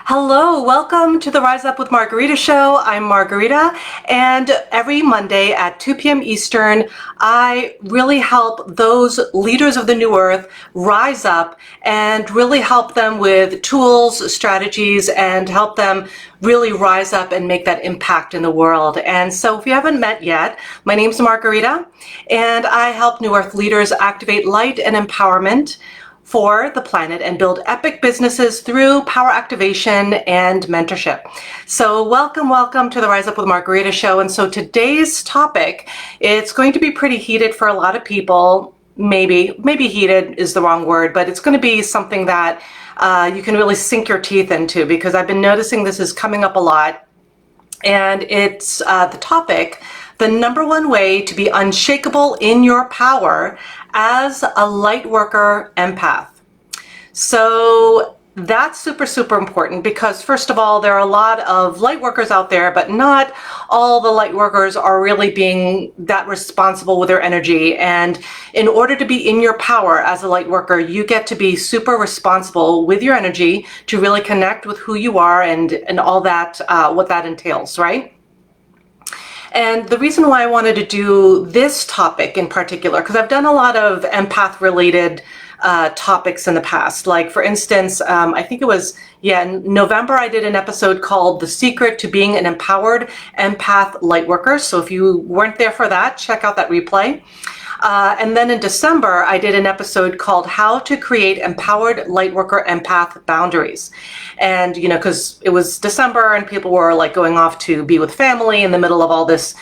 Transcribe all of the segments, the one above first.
Hello, welcome to the Rise Up with Margarita show. I'm Margarita, and every Monday at 2 p.m. Eastern, I really help those leaders of the new earth rise up and really help them with tools, strategies, and help them really rise up and make that impact in the world. And so if you haven't met yet, my name's Margarita, and I help new earth leaders activate light and empowerment for the planet and build epic businesses through power activation and mentorship. So welcome to the Rise Up with Margarita show. And so today's topic, it's going to be pretty heated for a lot of people. Maybe heated is the wrong word, but it's going to be something that you can really sink your teeth into, because I've been noticing this is coming up a lot. And it's the topic, the number one way to be unshakable in your power as a Lightworker Empath. So that's super important, because first of all, there are a lot of Lightworkers out there, but not all the Lightworkers are really being that responsible with their energy. And in order to be in your power as a Lightworker, you get to be super responsible with your energy to really connect with who you are and all that, what that entails, right? And the reason why I wanted to do this topic in particular, because I've done a lot of empath related topics in the past. Like for instance, I think it was, in November, I did an episode called The Secret to Being an Empowered Empath Lightworker. So if you weren't there for that, check out that replay. And then in December, I did an episode called How to Create Empowered Lightworker Empath Boundaries. And, you know, because it was December and people were like going off to be with family in the middle of all this,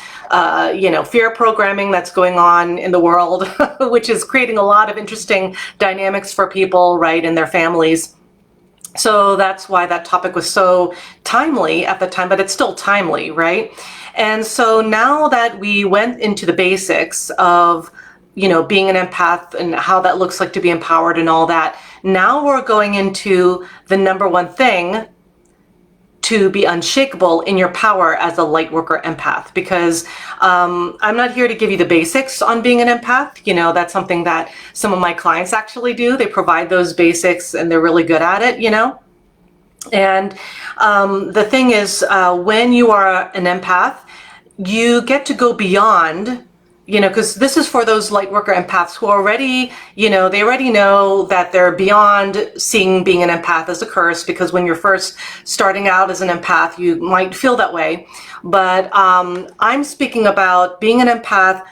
fear programming that's going on in the world, which is creating a lot of interesting dynamics for people, right, in their families. So that's why that topic was so timely at the time, but it's still timely, right? And so now that we went into the basics of, being an empath and how that looks like to be empowered and all that, now we're going into the number one thing to be unshakable in your power as a Lightworker Empath, because I'm not here to give you the basics on being an empath. That's something that some of my clients actually do. They provide those basics and they're really good at it, And the thing is, when you are an empath, you get to go beyond, because this is for those Lightworker Empaths who already, they already know that they're beyond seeing being an empath as a curse, because when you're first starting out as an empath, you might feel that way. But I'm speaking about being an empath,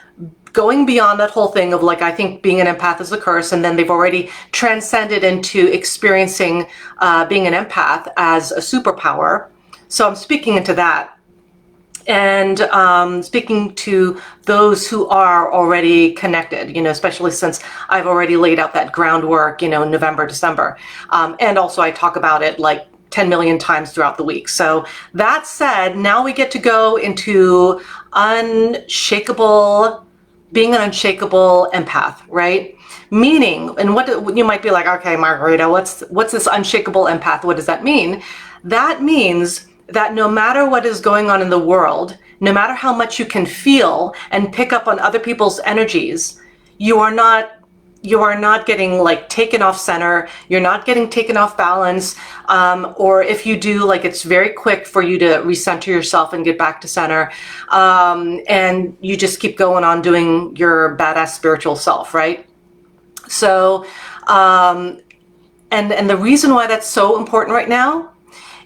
going beyond that whole thing of like, I think being an empath is a curse, and then they've already transcended into experiencing being an empath as a superpower. So I'm speaking into that. And speaking to those who are already connected, especially since I've already laid out that groundwork, in November, December. And also I talk about it like 10 million times throughout the week. So that said, now we get to go into being an unshakable empath, right? Meaning, and what you might be like, okay, Margarita, what's this unshakable empath? What does that mean? That means that no matter what is going on in the world, no matter how much you can feel and pick up on other people's energies, you are not getting like taken off center. You're not getting taken off balance. Or if you do, like, it's very quick for you to recenter yourself and get back to center. And you just keep going on doing your badass spiritual self, right? So, and the reason why that's so important right now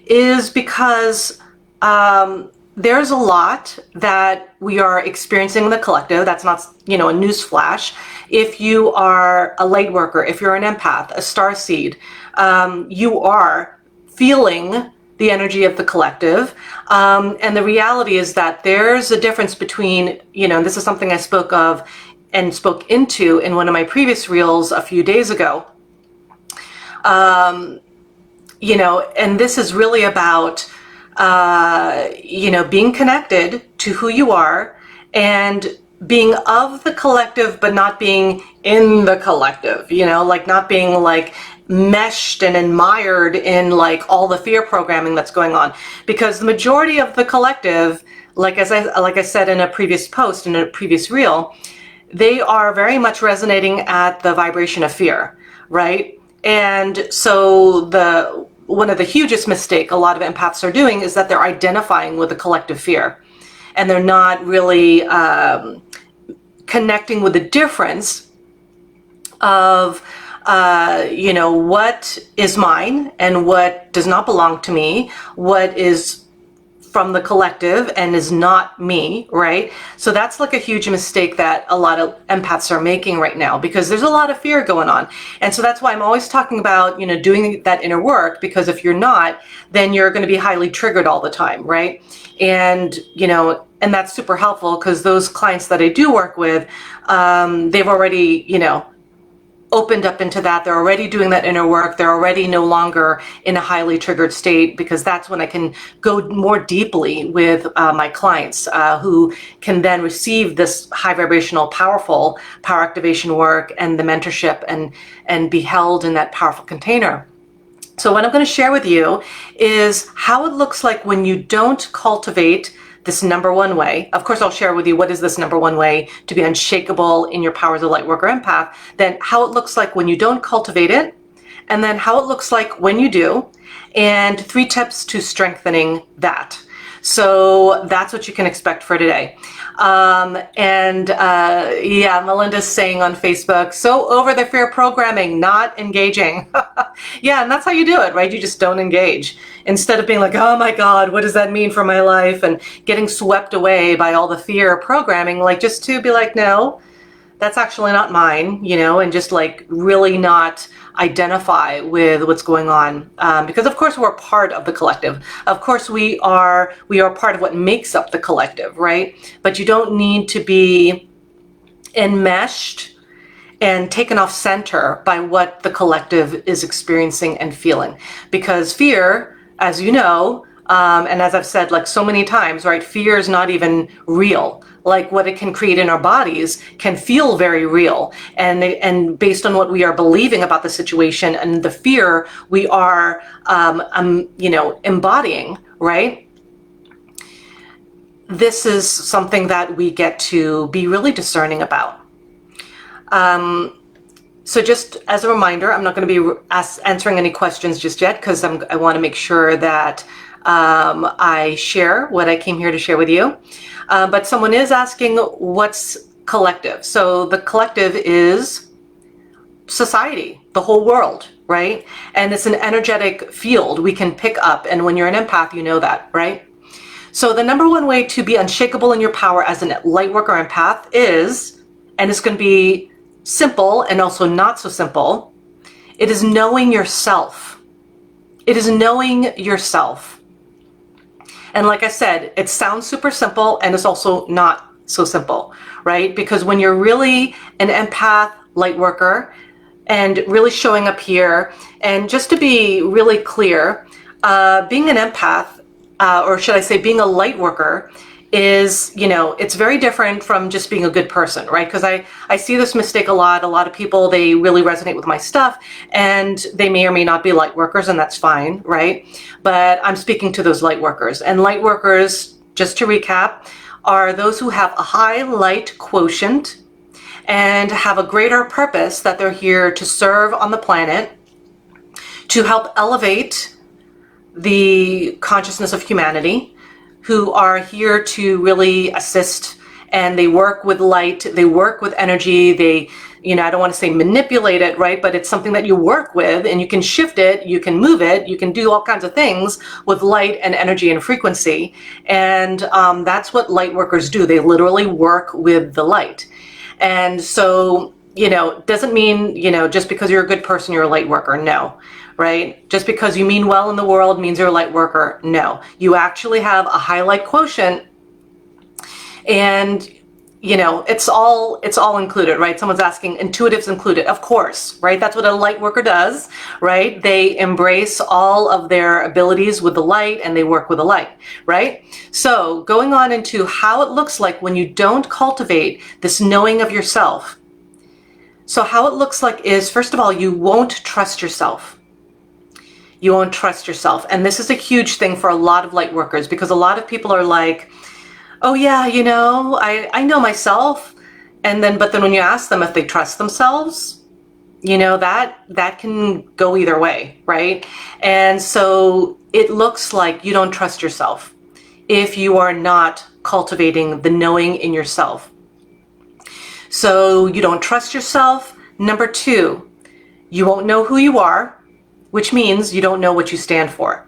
is because there's a lot that we are experiencing in the collective. That's not, a news flash. If you are a Lightworker, if you're an empath, a starseed, you are feeling the energy of the collective. And the reality is that there's a difference between, and this is something I spoke of and spoke into in one of my previous reels a few days ago. And this is really about, being connected to who you are and being of the collective, but not being in the collective, like not being like meshed and admired in like all the fear programming that's going on. Because the majority of the collective, like I said in a previous post, in a previous reel, they are very much resonating at the vibration of fear, right? And so one of the hugest mistake a lot of empaths are doing is that they're identifying with the collective fear, and they're not really connecting with the difference of what is mine and what does not belong to me, what is from the collective and is not me, right? So that's like a huge mistake that a lot of empaths are making right now, because there's a lot of fear going on. And so that's why I'm always talking about, doing that inner work, because if you're not, then you're going to be highly triggered all the time, right? And, and that's super helpful, because those clients that I do work with, they've already, opened up into that. They're already doing that inner work. They're already no longer in a highly triggered state, because that's when I can go more deeply with my clients who can then receive this high vibrational, powerful power activation work and the mentorship and be held in that powerful container. So what I'm going to share with you is how it looks like when you don't cultivate this number one way. Of course, I'll share with you what is this number one way to be unshakable in your power as a Lightworker Empath, then how it looks like when you don't cultivate it, and then how it looks like when you do, and 3 tips to strengthening that. So that's what you can expect for today. Yeah, Melinda's saying on Facebook, so over the fear programming, not engaging. Yeah, and that's how you do it, right? You just don't engage. Instead of being like, oh my God, what does that mean for my life? And getting swept away by all the fear programming, like just to be like, no, that's actually not mine, and just like really not identify with what's going on. Because of course we're part of the collective. Of course we are part of what makes up the collective, right? But you don't need to be enmeshed and taken off center by what the collective is experiencing and feeling. Because fear, as you know, and as I've said like so many times, right, fear is not even real. Like what it can create in our bodies can feel very real, and based on what we are believing about the situation and the fear we are embodying, right? This is something that we get to be really discerning about. So just as a reminder, I'm not going to be answering any questions just yet, because I want to make sure that I share what I came here to share with you. But someone is asking, what's collective? So the collective is society, the whole world, right? And it's an energetic field we can pick up. And when you're an empath, you know that, right? So the number one way to be unshakable in your power as a Lightworker Empath is, and it's going to be simple and also not so simple, it is knowing yourself. It is knowing yourself. And like I said, it sounds super simple, and it's also not so simple, right? Because when you're really an empath light worker and really showing up here, and just to be really clear, being an empath, or should I say being a light worker, is, it's very different from just being a good person, right? Because I see this mistake a lot. A lot of people, they really resonate with my stuff, and they may or may not be light workers, and that's fine, right? But I'm speaking to those light workers. And light workers, just to recap, are those who have a high light quotient and have a greater purpose, that they're here to serve on the planet, to help elevate the consciousness of humanity, who are here to really assist, and they work with light, they work with energy, they, I don't want to say manipulate it, right? But it's something that you work with, and you can shift it, you can move it, you can do all kinds of things with light and energy and frequency. And that's what light workers do. They literally work with the light. And so, doesn't mean, just because you're a good person, you're a light worker. No. Right? Just because you mean well in the world means you're a light worker. No, you actually have a high light quotient, and it's all included, right? Someone's asking, intuitives included, of course, right? That's what a light worker does, right? They embrace all of their abilities with the light, and they work with the light, right? So going on into how it looks like when you don't cultivate this knowing of yourself. So how it looks like is, first of all, you won't trust yourself. You won't trust yourself. And this is a huge thing for a lot of light workers, because a lot of people are like, oh yeah, I know myself. But then when you ask them if they trust themselves, that can go either way, right? And so it looks like you don't trust yourself if you are not cultivating the knowing in yourself. So you don't trust yourself. Number two, you won't know who you are, which means you don't know what you stand for,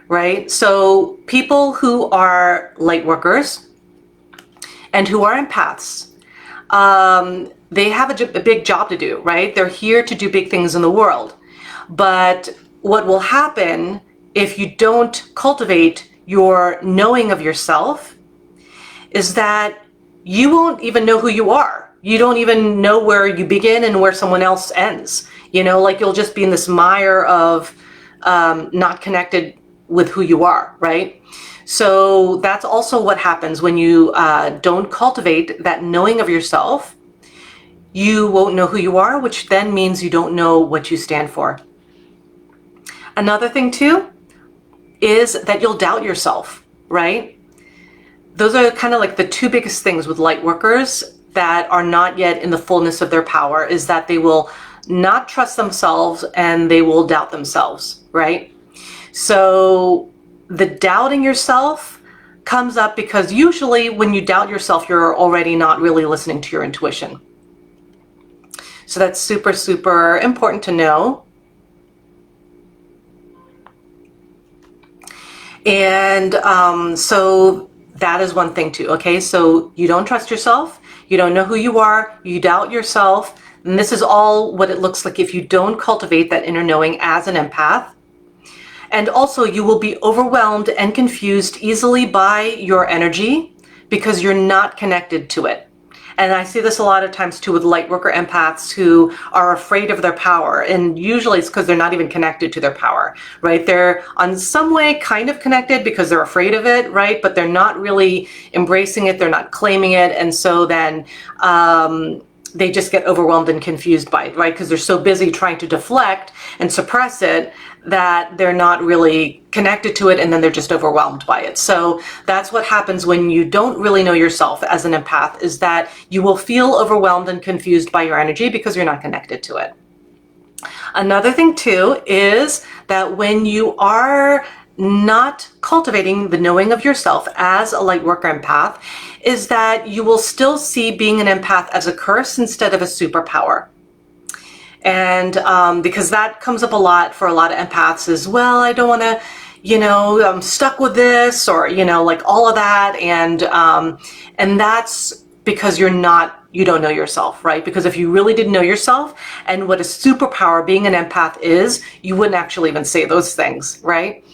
right? So people who are light workers and who are empaths, they have a big job to do, right? They're here to do big things in the world. But what will happen if you don't cultivate your knowing of yourself is that you won't even know who you are. You don't even know where you begin and where someone else ends. Like you'll just be in this mire of not connected with who you are, right? So that's also what happens when you don't cultivate that knowing of yourself. You won't know who you are, which then means you don't know what you stand for. Another thing too is that you'll doubt yourself, right? Those are kind of like the two biggest things with light workers that are not yet in the fullness of their power, is that they will not trust themselves and they will doubt themselves, right? So the doubting yourself comes up because usually when you doubt yourself, you're already not really listening to your intuition. So that's super, super important to know. And so that is one thing too, okay? So you don't trust yourself, you don't know who you are, you doubt yourself, and this is all what it looks like if you don't cultivate that inner knowing as an empath. And also you will be overwhelmed and confused easily by your energy because you're not connected to it. And I see this a lot of times too with lightworker empaths who are afraid of their power. And usually it's because they're not even connected to their power, right? They're on some way kind of connected because they're afraid of it, right? But they're not really embracing it. They're not claiming it. And so then they just get overwhelmed and confused by it, right? Because they're so busy trying to deflect and suppress it that they're not really connected to it, and then they're just overwhelmed by it. So that's what happens when you don't really know yourself as an empath, is that you will feel overwhelmed and confused by your energy because you're not connected to it. Another thing too is that when you are not cultivating the knowing of yourself as a lightworker empath, is that you will still see being an empath as a curse instead of a superpower. And because that comes up a lot for a lot of empaths as well. I don't want to, I'm stuck with this, or, like all of that. And that's because you don't know yourself, right? Because if you really didn't know yourself and what a superpower being an empath is, you wouldn't actually even say those things, right?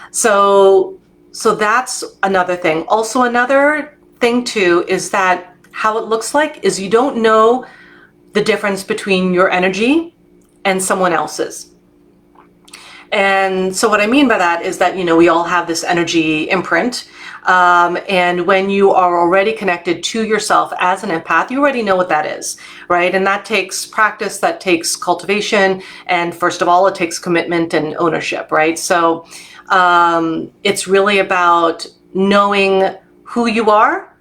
So that's another thing. Also, another thing too is that how it looks like is you don't know the difference between your energy and someone else's. And so what I mean by that is that, we all have this energy imprint. And when you are already connected to yourself as an empath, you already know what that is, right? And that takes practice, that takes cultivation. And first of all, it takes commitment and ownership, right? So it's really about knowing who you are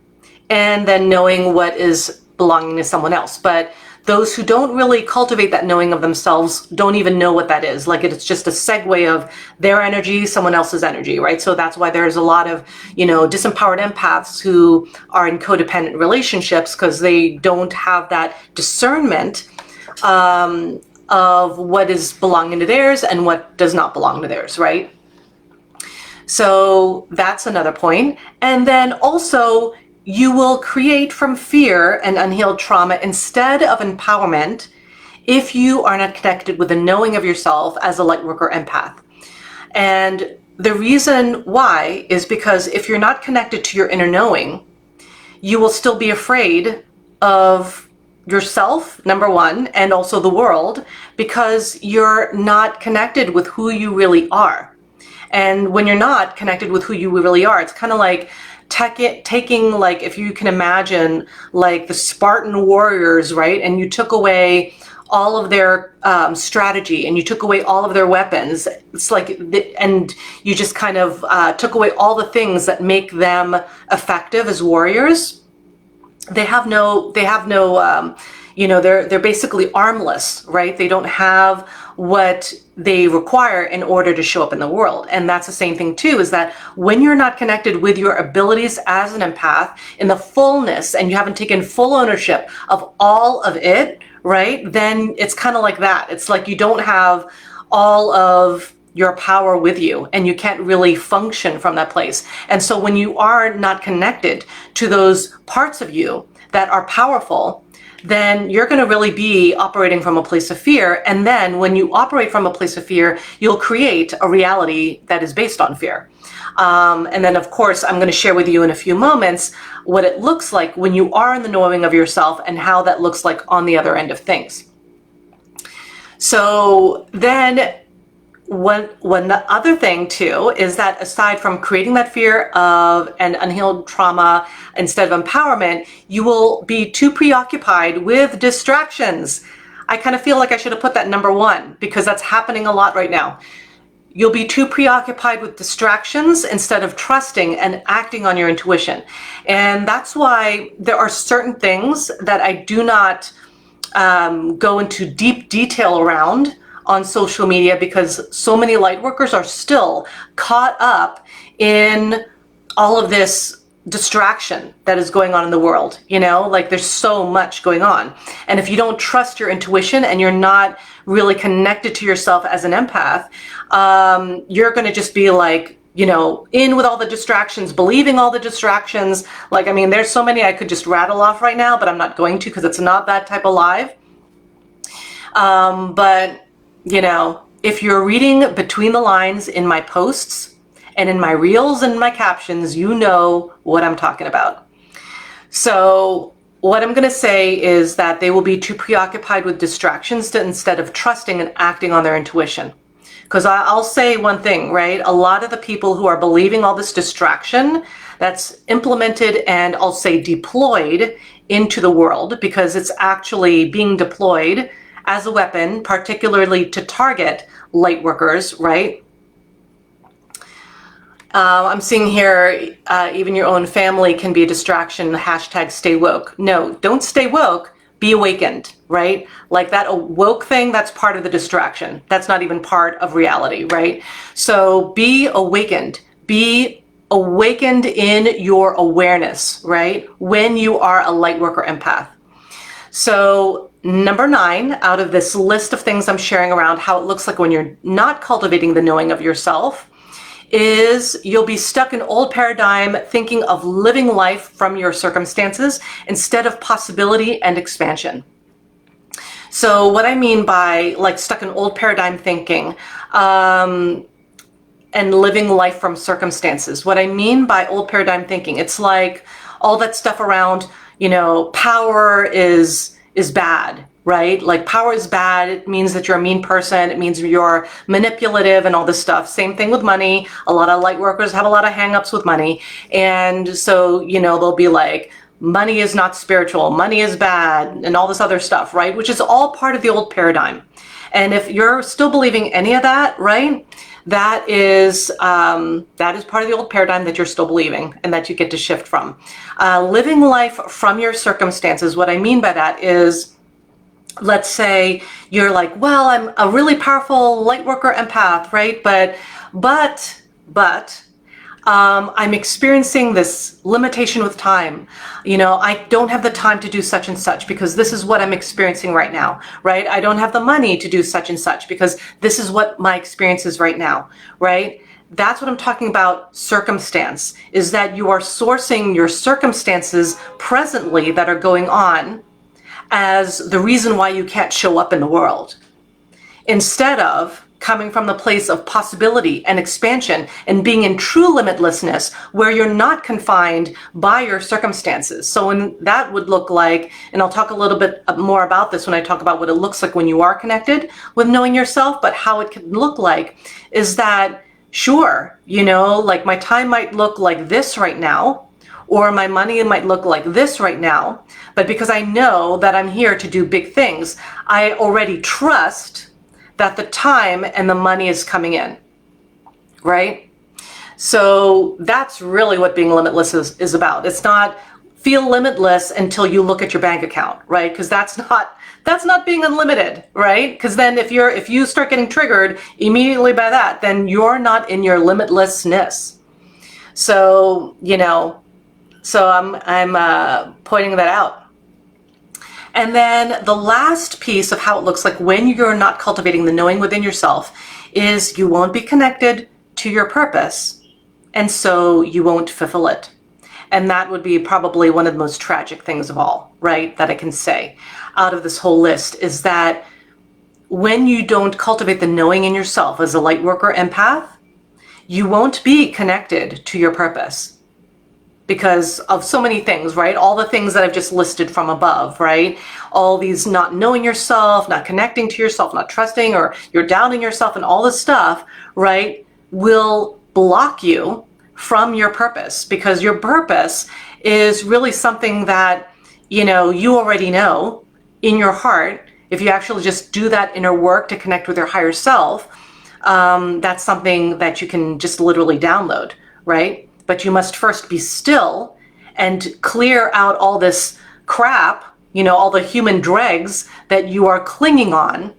and then knowing what is belonging to someone else. But those who don't really cultivate that knowing of themselves don't even know what that is. Like it's just a segue of their energy, someone else's energy, right? So that's why there's a lot of, disempowered empaths who are in codependent relationships because they don't have that discernment of what is belonging to theirs and what does not belong to theirs, right? So that's another point. And then also, you will create from fear and unhealed trauma instead of empowerment if you are not connected with the knowing of yourself as a lightworker empath. And the reason why is because if you're not connected to your inner knowing, you will still be afraid of yourself, number one, and also the world, because you're not connected with who you really are. And when you're not connected with who you really are, it's kind of like taking, like, if you can imagine, like the Spartan warriors, right? And you took away all of their strategy and you took away all of their weapons. It's like, and you just kind of took away all the things that make them effective as warriors. They have no they're basically armless, right? They don't have what they require in order to show up in the world. And that's the same thing too, is that when you're not connected with your abilities as an empath in the fullness, and you haven't taken full ownership of all of it, right? Then it's kind of like that. It's like you don't have all of your power with you, and you can't really function from that place. And so when you are not connected to those parts of you that are powerful, then you're going to really be operating from a place of fear. And then when you operate from a place of fear, you'll create a reality that is based on fear. And then, of course, I'm going to share with you in a few moments what it looks like when you are in the knowing of yourself and how that looks like on the other end of things. So then one other thing too is that aside from creating that fear of an unhealed trauma instead of empowerment, you will be too preoccupied with distractions. I kind of feel like I should have put that number one, because that's happening a lot right now. You'll be too preoccupied with distractions instead of trusting and acting on your intuition. And that's why there are certain things that I do not go into deep detail around on social media, because so many light workers are still caught up in all of this distraction that is going on in the world. Like there's so much going on. And if you don't trust your intuition and you're not really connected to yourself as an empath, you're going to just be like, in with all the distractions, believing all the distractions. Like, I mean, there's so many I could just rattle off right now, but I'm not going to, because it's not that type of live. But if you're reading between the lines in my posts and in my reels and my captions, you know what I'm talking about. So what I'm going to say is that they will be too preoccupied with distractions instead of trusting and acting on their intuition. Because I'll say one thing, right? A lot of the people who are believing all this distraction that's implemented and I'll say deployed into the world, because it's actually being deployed as a weapon, particularly to target light workers, right? I'm seeing here, even your own family can be a distraction, hashtag stay woke. No, don't stay woke, be awakened, right? Like that woke thing, that's part of the distraction. That's not even part of reality, right? So be awakened in your awareness, right? When you are a light worker empath. So number 9 out of this list of things I'm sharing around how it looks like when you're not cultivating the knowing of yourself is you'll be stuck in old paradigm thinking of living life from your circumstances instead of possibility and expansion. So what I mean by like stuck in old paradigm thinking and living life from circumstances, what I mean by old paradigm thinking, it's like all that stuff around, power is bad, right? Like power is bad. It means that you're a mean person. It means you're manipulative and all this stuff. Same thing with money. A lot of light workers have a lot of hang-ups with money. And so, they'll be like, money is not spiritual, money is bad, and all this other stuff, right? Which is all part of the old paradigm. And if you're still believing any of that, right? That is part of the old paradigm that you're still believing and that you get to shift from. Living life from your circumstances, what I mean by that is, let's say you're like, well, I'm a really powerful light worker empath, right? But I'm experiencing this limitation with time. I don't have the time to do such and such because this is what I'm experiencing right now, right? I don't have the money to do such and such because this is what my experience is right now, right? That's what I'm talking about. Circumstance is that you are sourcing your circumstances presently that are going on as the reason why you can't show up in the world, instead of coming from the place of possibility and expansion and being in true limitlessness where you're not confined by your circumstances. So when that would look like, and I'll talk a little bit more about this when I talk about what it looks like when you are connected with knowing yourself, but how it can look like is that, sure, like my time might look like this right now, or my money might look like this right now, but because I know that I'm here to do big things, I already trust that the time and the money is coming in, right? So that's really what being limitless is about. It's not feel limitless until you look at your bank account, right? Because that's not being unlimited, right? Because then if you start getting triggered immediately by that, then you're not in your limitlessness. So, so I'm pointing that out. And then the last piece of how it looks like when you're not cultivating the knowing within yourself is you won't be connected to your purpose, and so you won't fulfill it. And that would be probably one of the most tragic things of all, right, that I can say out of this whole list, is that when you don't cultivate the knowing in yourself as a Lightworker empath, you won't be connected to your purpose. Because of so many things, right? All the things that I've just listed from above, right? All these not knowing yourself, not connecting to yourself, not trusting, or you're doubting yourself, and all this stuff, right, will block you from your purpose. Because your purpose is really something that, you already know in your heart. If you actually just do that inner work to connect with your higher self, that's something that you can just literally download, right? But you must first be still and clear out all this crap, all the human dregs that you are clinging on,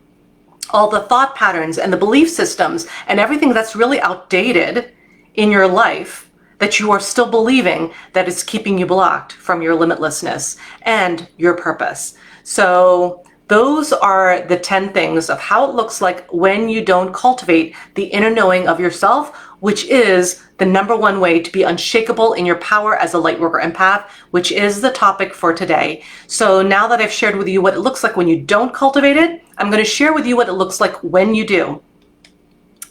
all the thought patterns and the belief systems and everything that's really outdated in your life that you are still believing that is keeping you blocked from your limitlessness and your purpose. So those are the 10 things of how it looks like when you don't cultivate the inner knowing of yourself, which is the #1 way to be unshakable in your power as a Lightworker empath, which is the topic for today. So now that I've shared with you what it looks like when you don't cultivate it, I'm going to share with you what it looks like when you do.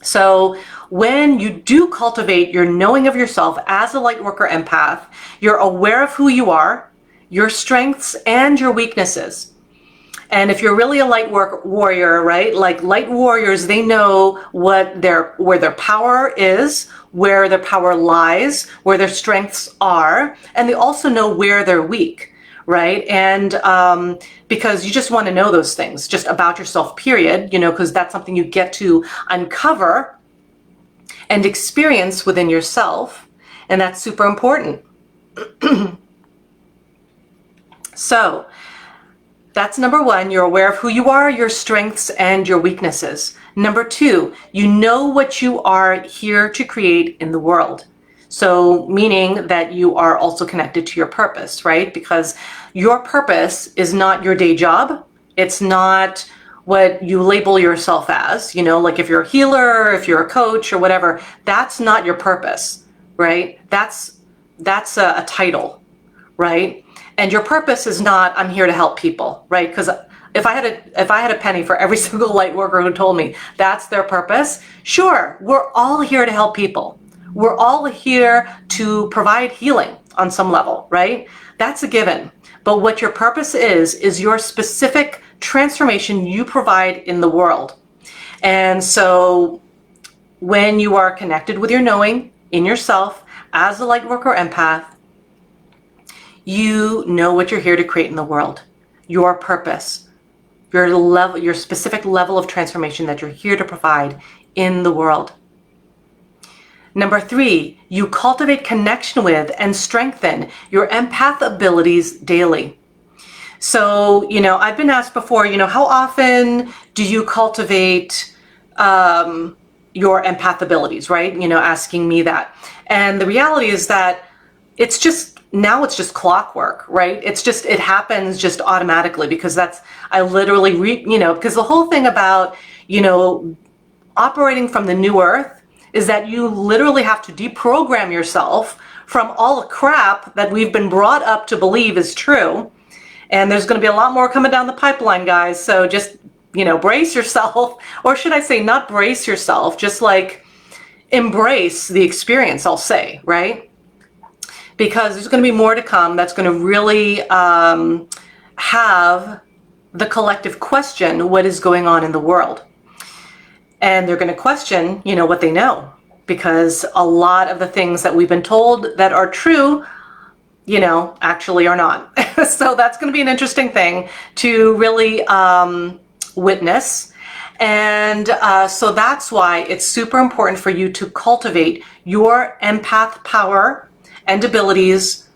So when you do cultivate your knowing of yourself as a Lightworker empath, you're aware of who you are, your strengths, and your weaknesses. And if you're really a light warrior, right? Like light warriors, they know where their power is, where their power lies, where their strengths are, and they also know where they're weak, right? And because you just want to know those things just about yourself, period, because that's something you get to uncover and experience within yourself, and that's super important. So that's #1, you're aware of who you are, your strengths, and your weaknesses. #2, you know what you are here to create in the world. So meaning that you are also connected to your purpose, right? Because your purpose is not your day job. It's not what you label yourself as, like if you're a healer, if you're a coach or whatever, that's not your purpose, right? That's a title, right? And your purpose is not, I'm here to help people, right? Because if I had a penny for every single light worker who told me that's their purpose, sure, we're all here to help people. We're all here to provide healing on some level, right? That's a given. But what your purpose is your specific transformation you provide in the world. And so when you are connected with your knowing in yourself as a Lightworker empath, you know what you're here to create in the world, your purpose, your specific level of transformation that you're here to provide in the world. #3, you cultivate connection with and strengthen your empath abilities daily. So, I've been asked before, how often do you cultivate your empath abilities, right? Asking me that. And the reality is that now it's just clockwork, right? It happens just automatically because I literally because the whole thing about, operating from the new earth is that you literally have to deprogram yourself from all the crap that we've been brought up to believe is true. And there's going to be a lot more coming down the pipeline, guys. So just, brace yourself, or should I say not brace yourself, just like embrace the experience, I'll say, right? Because there's going to be more to come that's going to really have the collective question what is going on in the world. And they're going to question, what they know. Because a lot of the things that we've been told that are true, actually are not. So that's going to be an interesting thing to really witness. And so that's why it's super important for you to cultivate your empath power and abilities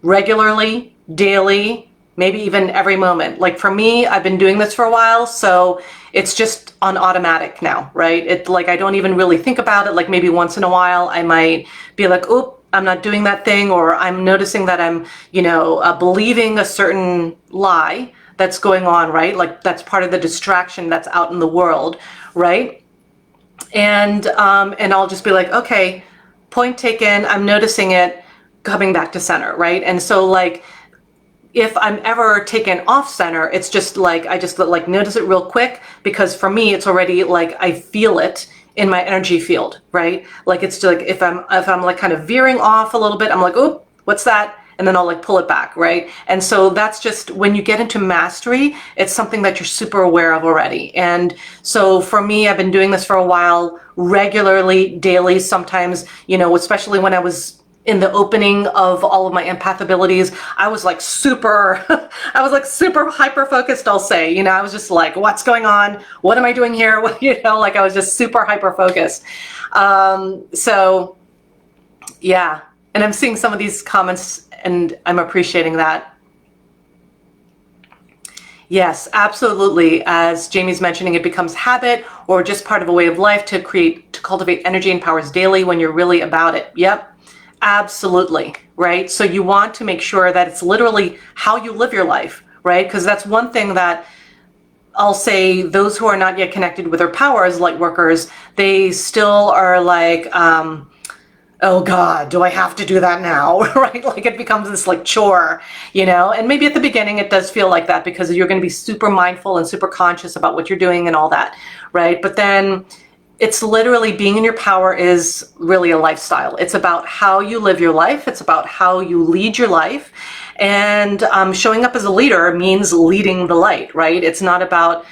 regularly, daily, maybe even every moment. Like for me, I've been doing this for a while, so it's just on automatic now, right? It like I don't even really think about it. Like maybe once in a while I might be like, oop, I'm not doing that thing, or I'm noticing that I'm, believing a certain lie that's going on, right? Like that's part of the distraction that's out in the world, right? And I'll just be like, okay, point taken, I'm noticing it, coming back to center, right? And so like if I'm ever taken off center, it's just like I just like notice it real quick, because for me it's already like I feel it in my energy field, right? Like it's like if I'm like kind of veering off a little bit, I'm like, oh, what's that? And then I'll like pull it back, right? And so that's just when you get into mastery, it's something that you're super aware of already. And so for me, I've been doing this for a while, regularly, daily, sometimes, especially when I was in the opening of all of my empath abilities, I was like super, I was like super hyper focused, I'll say. I was just like, what's going on? What am I doing here? Like I was just super hyper focused. So yeah, and I'm seeing some of these comments and I'm appreciating that. Yes, absolutely. As Jamie's mentioning, it becomes habit or just part of a way of life to cultivate energy and powers daily when you're really about it. Yep. Absolutely, right? So you want to make sure that it's literally how you live your life, right? Because that's one thing that I'll say those who are not yet connected with their power as light workers, they still are like, oh God, do I have to do that now? Right? Like it becomes this like chore, and maybe at the beginning it does feel like that because you're going to be super mindful and super conscious about what you're doing and all that, right? But then it's literally being in your power is really a lifestyle. It's about how you live your life. It's about how you lead your life. And showing up as a leader means leading the light, right? It's not about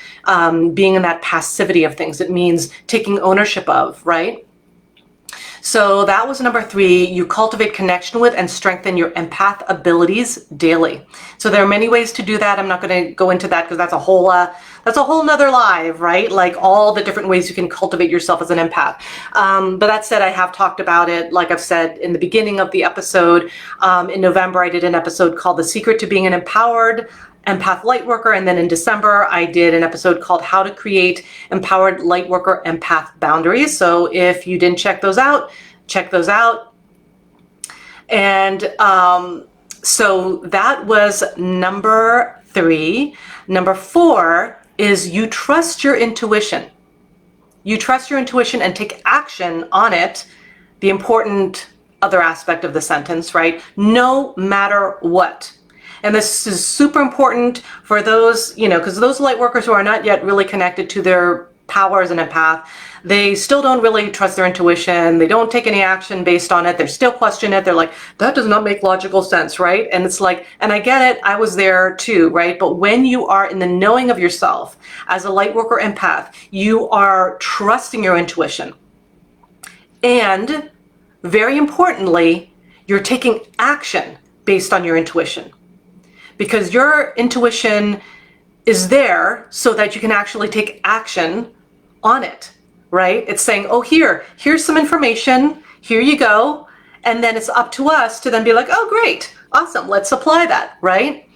being in that passivity of things. It means taking ownership of, right? So that was number 3. You cultivate connection with and strengthen your empath abilities daily. So there are many ways to do that. I'm not going to go into that because that's a whole nother live, right? Like all the different ways you can cultivate yourself as an empath. But that said, I have talked about it. Like I've said in the beginning of the episode, in November, I did an episode called The Secret to Being an Empowered Empath Lightworker, and then in December I did an episode called How to Create Empowered Lightworker Empath Boundaries. So if you didn't check those out, check those out. And so that was number 3. Number 4 is you trust your intuition. You trust your intuition and take action on it. The important other aspect of the sentence, right? No matter what. And this is super important for those, because those light workers who are not yet really connected to their power as an empath, they still don't really trust their intuition. They don't take any action based on it. They still question it. They're like, that does not make logical sense, right? And it's like, and I get it. I was there too, right? But when you are in the knowing of yourself as a light worker empath, you are trusting your intuition. And very importantly, you're taking action based on your intuition. Because your intuition is there so that you can actually take action on it, right? It's saying, oh, here's some information, here you go. And then it's up to us to then be like, oh, great, awesome, let's apply that, right?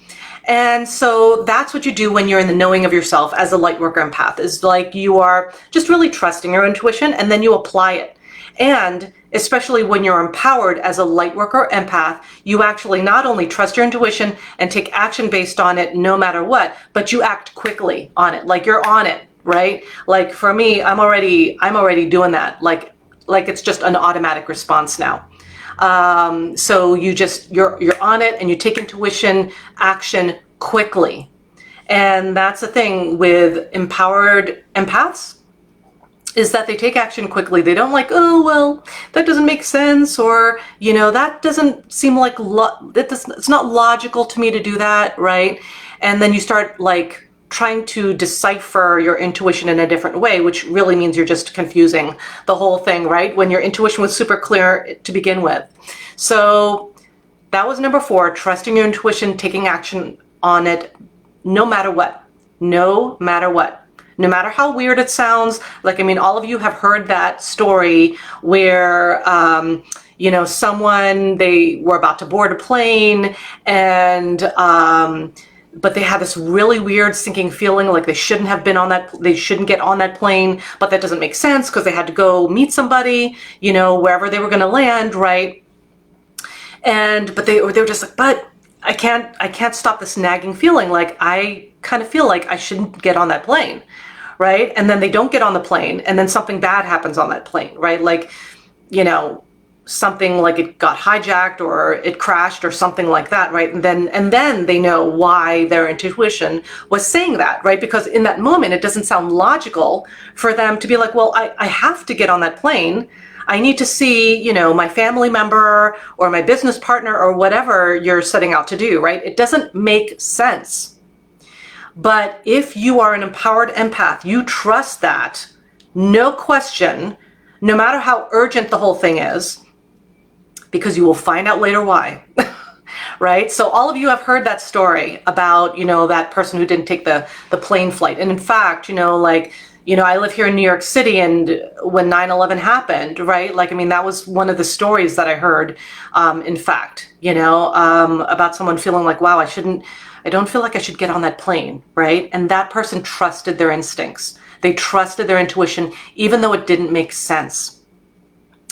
And so that's what you do when you're in the knowing of yourself as a lightworker empath, is like you are just really trusting your intuition and then you apply it. And especially when you're empowered as a lightworker empath, you actually not only trust your intuition and take action based on it no matter what, but you act quickly on it, like you're on it, right? Like for me, I'm already doing that. Like it's just an automatic response now. So you're on it and you take intuition action quickly. And that's the thing with empowered empaths, is that they take action quickly. They don't like, oh, well, that doesn't make sense, or, that doesn't seem like, it's not logical to me to do that, right? And then you start like trying to decipher your intuition in a different way, which really means you're just confusing the whole thing, right? When your intuition was super clear to begin with. So that was number 4, trusting your intuition, taking action on it, no matter what, no matter what. No matter how weird it sounds, like, all of you have heard that story where, you know, someone, they were about to board a plane, and but they had this really weird sinking feeling like they shouldn't have been on that, they shouldn't get on that plane, but that doesn't make sense because they had to go meet somebody, you know, wherever they were going to land, right? And but they were just like, but I can't stop this nagging feeling, like I kind of feel like I shouldn't get on that plane, right? And then they don't get on the plane, and then something bad happens on that plane, right? Like, you know, something like it got hijacked or it crashed or something like that, right? And then they know why their intuition was saying that, right? Because in that moment, it doesn't sound logical for them to be like, well, I have to get on that plane. I need to see, you know, my family member or my business partner or whatever you're setting out to do, right? It doesn't make sense. But if you are an empowered empath, you trust that, no question, no matter how urgent the whole thing is, because you will find out later why, right? So all of you have heard that story about, you know, that person who didn't take the plane flight. And in fact, you know, like, you know, I live here in New York City, and when 9/11 happened, right? Like, I mean, that was one of the stories that I heard, in fact, you know, about someone feeling like, wow, I don't feel like I should get on that plane, right? And that person trusted their instincts. They trusted their intuition, even though it didn't make sense.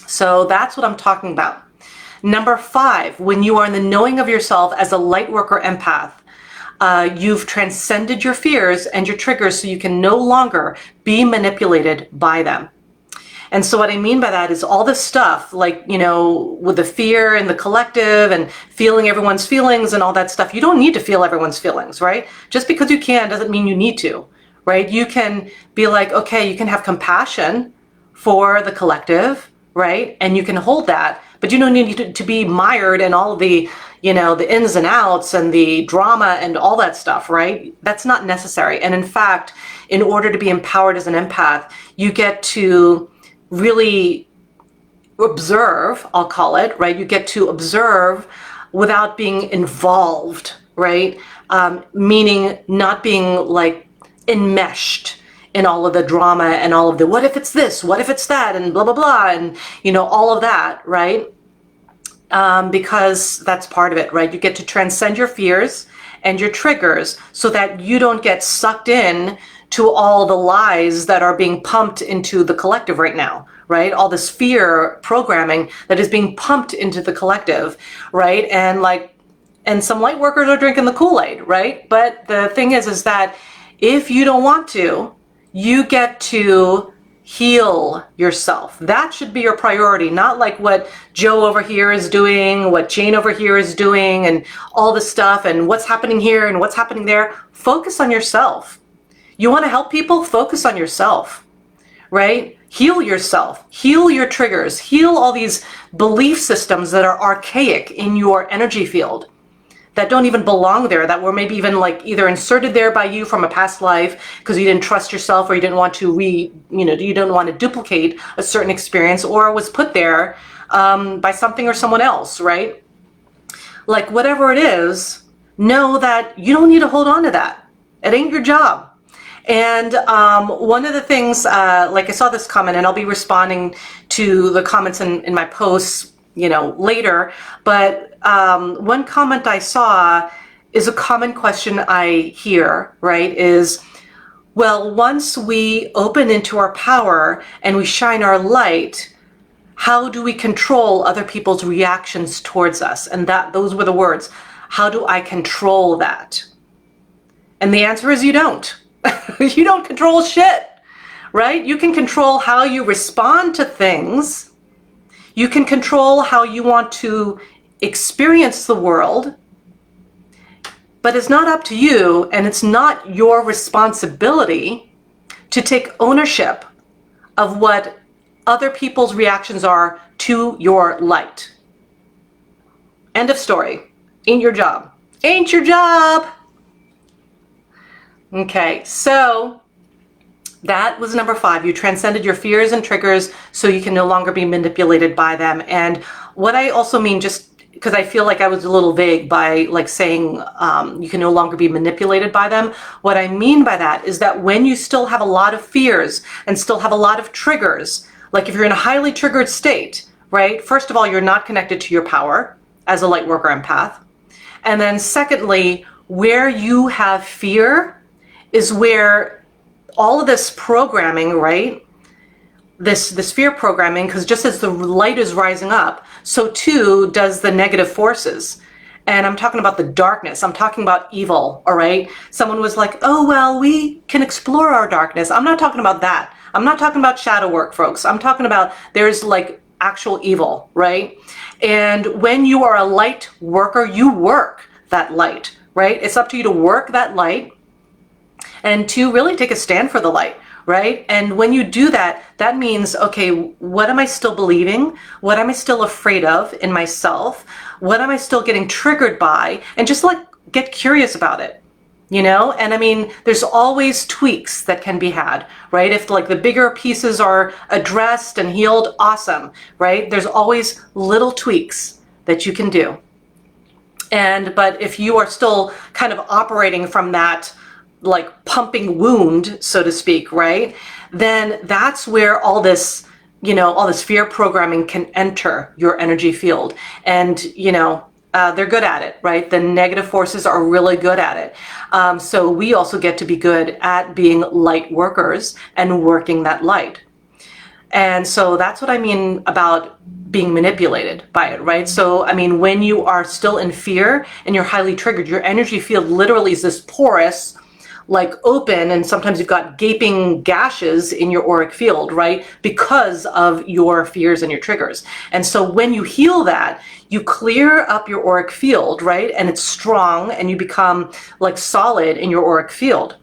So that's what I'm talking about. Number 5, when you are in the knowing of yourself as a Lightworker empath, you've transcended your fears and your triggers so you can no longer be manipulated by them. And so what I mean by that is all this stuff, like, you know, with the fear and the collective and feeling everyone's feelings and all that stuff, you don't need to feel everyone's feelings, right? Just because you can doesn't mean you need to, right? You can be like, okay, you can have compassion for the collective, right? And you can hold that, but you don't need to be mired in all of the, you know, the ins and outs and the drama and all that stuff, right? That's not necessary. And in fact, in order to be empowered as an empath, you get to really observe, I'll call it, right? You get to observe without being involved, right? Meaning not being like enmeshed in all of the drama and all of the, what if it's this, what if it's that, and blah, blah, blah, and, you know, all of that, right? Because that's part of it, right? You get to transcend your fears and your triggers so that you don't get sucked in to all the lies that are being pumped into the collective right now, right? All this fear programming that is being pumped into the collective, right? And like, and some light workers are drinking the Kool-Aid, right? But the thing is that if you don't want to, you get to heal yourself. That should be your priority, not like what Joe over here is doing, what Jane over here is doing, and all this stuff, and what's happening here and what's happening there. Focus on yourself. You want to help people? Focus on yourself, right? Heal yourself, heal your triggers, heal all these belief systems that are archaic in your energy field, that don't even belong there, that were maybe even like either inserted there by you from a past life because you didn't trust yourself, or you didn't want to you didn't want to duplicate a certain experience, or was put there by something or someone else, right? Like whatever it is, know that you don't need to hold on to that. It ain't your job. And one of the things, like I saw this comment, and I'll be responding to the comments in my posts, you know, later, but one comment I saw is a common question I hear, right, is, well, once we open into our power and we shine our light, how do we control other people's reactions towards us? And those were the words. How do I control that? And the answer is you don't. You don't control shit, right? You can control how you respond to things. You can control how you want to experience the world, but it's not up to you, and it's not your responsibility to take ownership of what other people's reactions are to your light. End of story. Ain't your job. Ain't your job. Okay, so that was number 5. You transcended your fears and triggers so you can no longer be manipulated by them. And what I also mean, just because I feel like I was a little vague by like saying you can no longer be manipulated by them. What I mean by that is that when you still have a lot of fears and still have a lot of triggers, like if you're in a highly triggered state, right? First of all, you're not connected to your power as a light worker empath. And then secondly, where you have fear is where all of this programming, right? This fear programming, because just as the light is rising up, so too does the negative forces. And I'm talking about the darkness. I'm talking about evil, all right? Someone was like, oh, well, we can explore our darkness. I'm not talking about that. I'm not talking about shadow work, folks. I'm talking about there's like actual evil, right? And when you are a light worker, you work that light, right? It's up to you to work that light and to really take a stand for the light, right? And when you do that, that means, okay, what am I still believing? What am I still afraid of in myself? What am I still getting triggered by? And just like get curious about it, you know? And I mean, there's always tweaks that can be had, right? If like the bigger pieces are addressed and healed, awesome, right? There's always little tweaks that you can do. But if you are still kind of operating from that like pumping wound, so to speak, right? Then that's where all this, you know, all this fear programming can enter your energy field. And, you know, they're good at it, right? The negative forces are really good at it. So we also get to be good at being light workers and working that light. And so that's what I mean about being manipulated by it, right? So, I mean, when you are still in fear and you're highly triggered, your energy field literally is this porous, like open, and sometimes you've got gaping gashes in your auric field, right? Because of your fears and your triggers. And so when you heal that, you clear up your auric field, right? And it's strong and you become like solid in your auric field.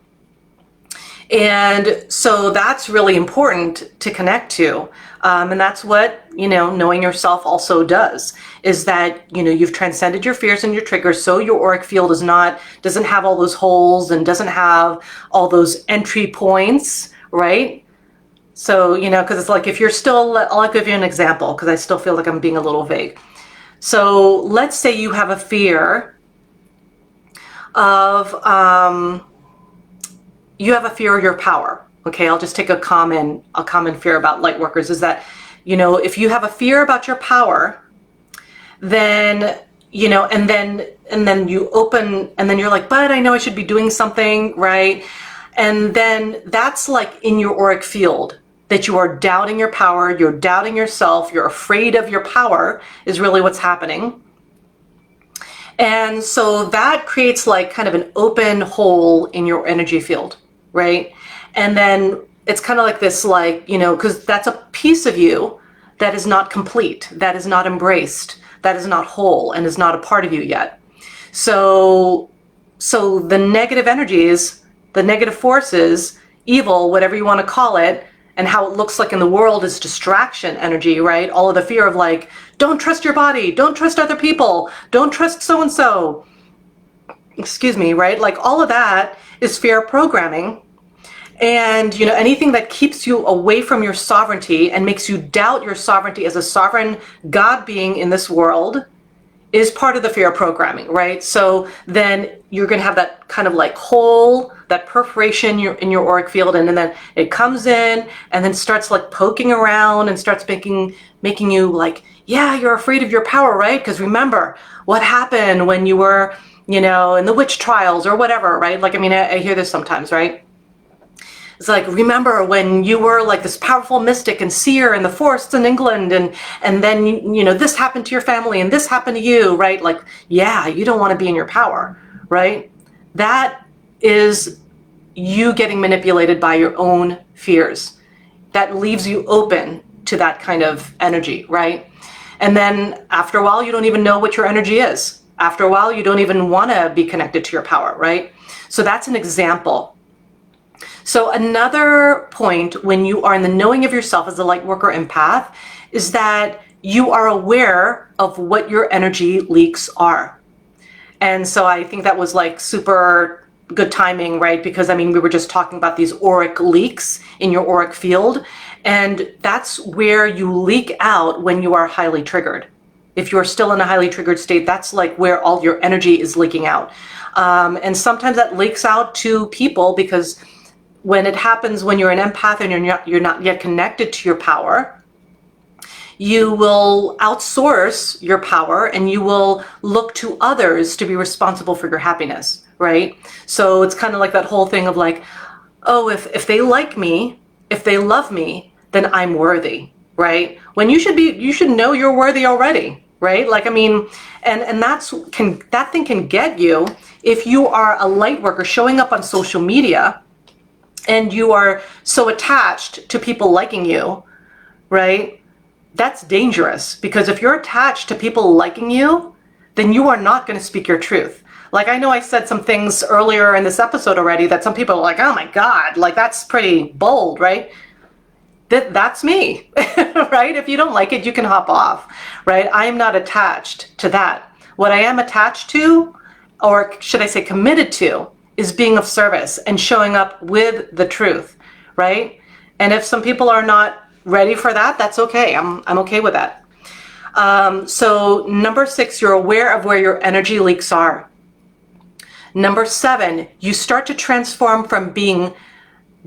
And so that's really important to connect to. And that's what, you know, knowing yourself also does, is that, you know, you've transcended your fears and your triggers. So your auric field doesn't have all those holes and doesn't have all those entry points, right? So, you know, because it's like if you're still, I'll give you an example because I still feel like I'm being a little vague. So let's say you have a fear of, you have a fear of your power. Okay, I'll just take a common fear about light workers is that, you know, if you have a fear about your power, then, you know, and then you open, and then you're like, but I know I should be doing something, right? And then that's like in your auric field that you are doubting your power, you're doubting yourself, you're afraid of your power is really what's happening. And so that creates like kind of an open hole in your energy field, right? And then it's kind of like this, like, you know, because that's a piece of you that is not complete, that is not embraced, that is not whole, and is not a part of you yet. So the negative energies, the negative forces, evil, whatever you want to call it, and how it looks like in the world is distraction energy, right? All of the fear of like, don't trust your body, don't trust other people, don't trust so-and-so, excuse me, right? Like all of that is fear programming. And, you know, anything that keeps you away from your sovereignty and makes you doubt your sovereignty as a sovereign God being in this world is part of the fear programming, right? So then you're going to have that kind of like hole, that perforation in your auric field, and then it comes in and then starts like poking around and starts making you like, yeah, you're afraid of your power, right? Because remember what happened when you were, you know, in the witch trials or whatever, right? Like, I mean, I hear this sometimes, right? It's like, remember when you were like this powerful mystic and seer in the forests in England, and then, you know, this happened to your family and this happened to you, right? Like, yeah, you don't want to be in your power, right? That is you getting manipulated by your own fears. That leaves you open to that kind of energy, right? And then after a while, you don't even know what your energy is. After a while, you don't even want to be connected to your power, right? So that's an example. So another point when you are in the knowing of yourself as a Lightworker empath is that you are aware of what your energy leaks are. And so I think that was like super good timing, right? Because I mean, we were just talking about these auric leaks in your auric field, and that's where you leak out when you are highly triggered. If you're still in a highly triggered state, that's like where all your energy is leaking out. And sometimes that leaks out to people because when it happens when you're an empath and you're not yet connected to your power, you will outsource your power and you will look to others to be responsible for your happiness, right? So it's kind of like that whole thing of like, oh, if they like me, if they love me, then I'm worthy, right? When you should know you're worthy already, right? Like, I mean, and that thing can get you if you are a light worker showing up on social media and you are so attached to people liking you, right? That's dangerous, because if you're attached to people liking you, then you are not going to speak your truth. Like, I know I said some things earlier in this episode already that some people are like, oh my God, like that's pretty bold, right? That's me, right? If you don't like it, you can hop off, right? I am not attached to that. What I am attached to, or should I say committed to, is being of service and showing up with the truth, right? And if some people are not ready for that, that's okay. I'm okay with that. So number 6, you're aware of where your energy leaks are. Number 7, you start to transform from being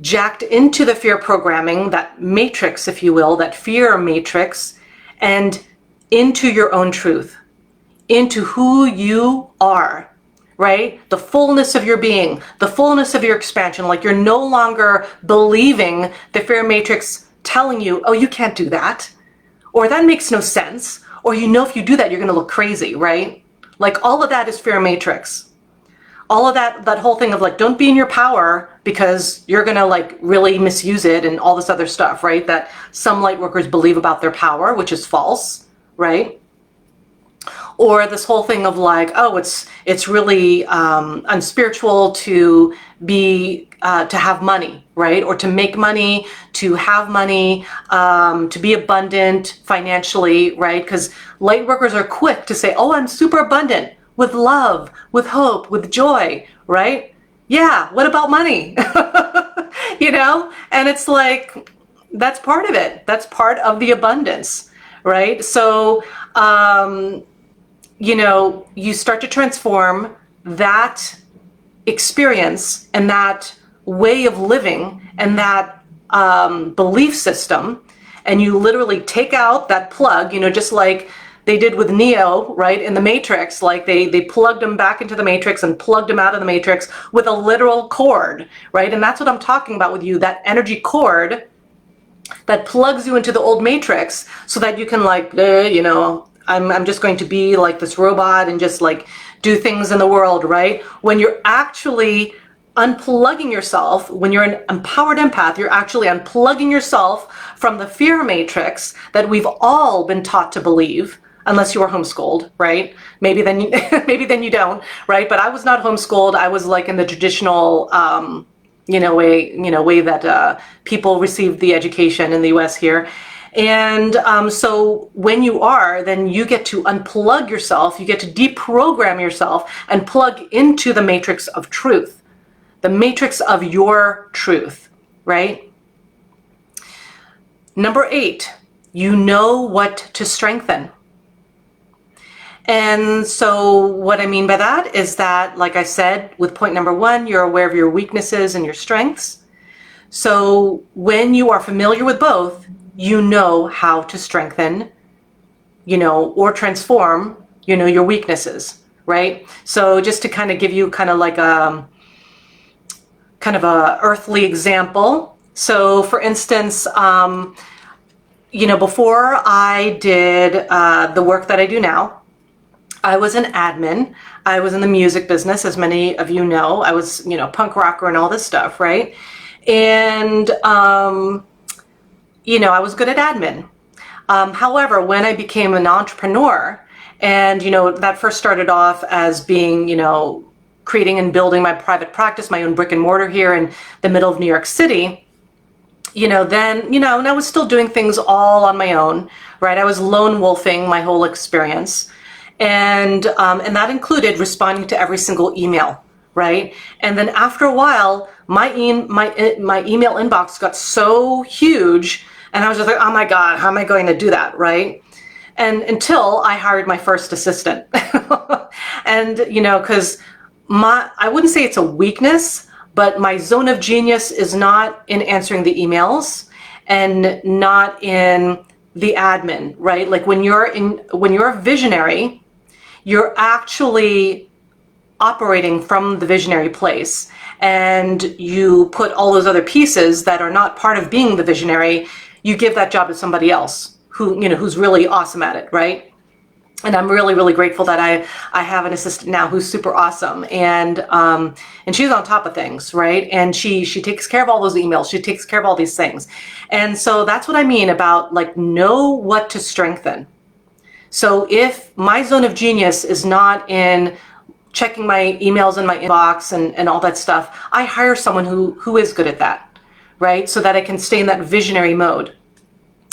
jacked into the fear programming, that matrix, if you will, that fear matrix, and into your own truth, into who you are, right? The fullness of your being, the fullness of your expansion. Like, you're no longer believing the fear matrix telling you, oh, you can't do that, or that makes no sense, or if you do that, you're going to look crazy, right? Like, all of that is fear matrix. All of that whole thing of like, don't be in your power because you're going to like really misuse it and all this other stuff, right? That some light workers believe about their power, which is false, right? Or this whole thing of like, oh, it's really unspiritual to be to have money, right? Or to make money, to have money, to be abundant financially, right? Because light workers are quick to say, oh, I'm super abundant with love, with hope, with joy, right? Yeah, what about money? And it's like, that's part of it. That's part of the abundance, right? So, you start to transform that experience and that way of living and that belief system, and you literally take out that plug, just like they did with Neo, right, in the Matrix. Like they plugged him back into the Matrix and plugged him out of the Matrix with a literal cord, right? And that's what I'm talking about with you, that energy cord that plugs you into the old Matrix so that you can like, I'm just going to be like this robot and just like do things in the world, right? When you're actually unplugging yourself, when you're an empowered empath, you're actually unplugging yourself from the fear matrix that we've all been taught to believe, unless you were homeschooled, right? Maybe then you don't, right? But I was not homeschooled. I was like in the traditional, way that people received the education in the U.S. here. And so when you are, then you get to unplug yourself, you get to deprogram yourself and plug into the matrix of truth, the matrix of your truth, right? Number 8, you know what to strengthen. And so what I mean by that is that, like I said, with point number 1, you're aware of your weaknesses and your strengths. So when you are familiar with both, you know how to strengthen, or transform, your weaknesses, right? So just to kind of give you kind of like a earthly example. So for instance, before I did the work that I do now, I was an admin. I was in the music business, as many of you know. I was, punk rocker and all this stuff, right? And, I was good at admin. However, when I became an entrepreneur, and, that first started off as being, creating and building my private practice, my own brick and mortar here in the middle of New York City, and I was still doing things all on my own, right? I was lone wolfing my whole experience. And that included responding to every single email, right? And then after a while, my email inbox got so huge, and I was just like, oh my God, how am I going to do that, right? And until I hired my first assistant. And, because I wouldn't say it's a weakness, but my zone of genius is not in answering the emails and not in the admin, right? Like when you're a visionary, you're actually operating from the visionary place, and you put all those other pieces that are not part of being the visionary, you give that job to somebody else who's really awesome at it, right? And I'm really, really grateful that I have an assistant now who's super awesome, and she's on top of things, right? And she takes care of all those emails. She takes care of all these things. And so that's what I mean about like, know what to strengthen. So if my zone of genius is not in checking my emails in my inbox and all that stuff, I hire someone who is good at that, right? So that I can stay in that visionary mode.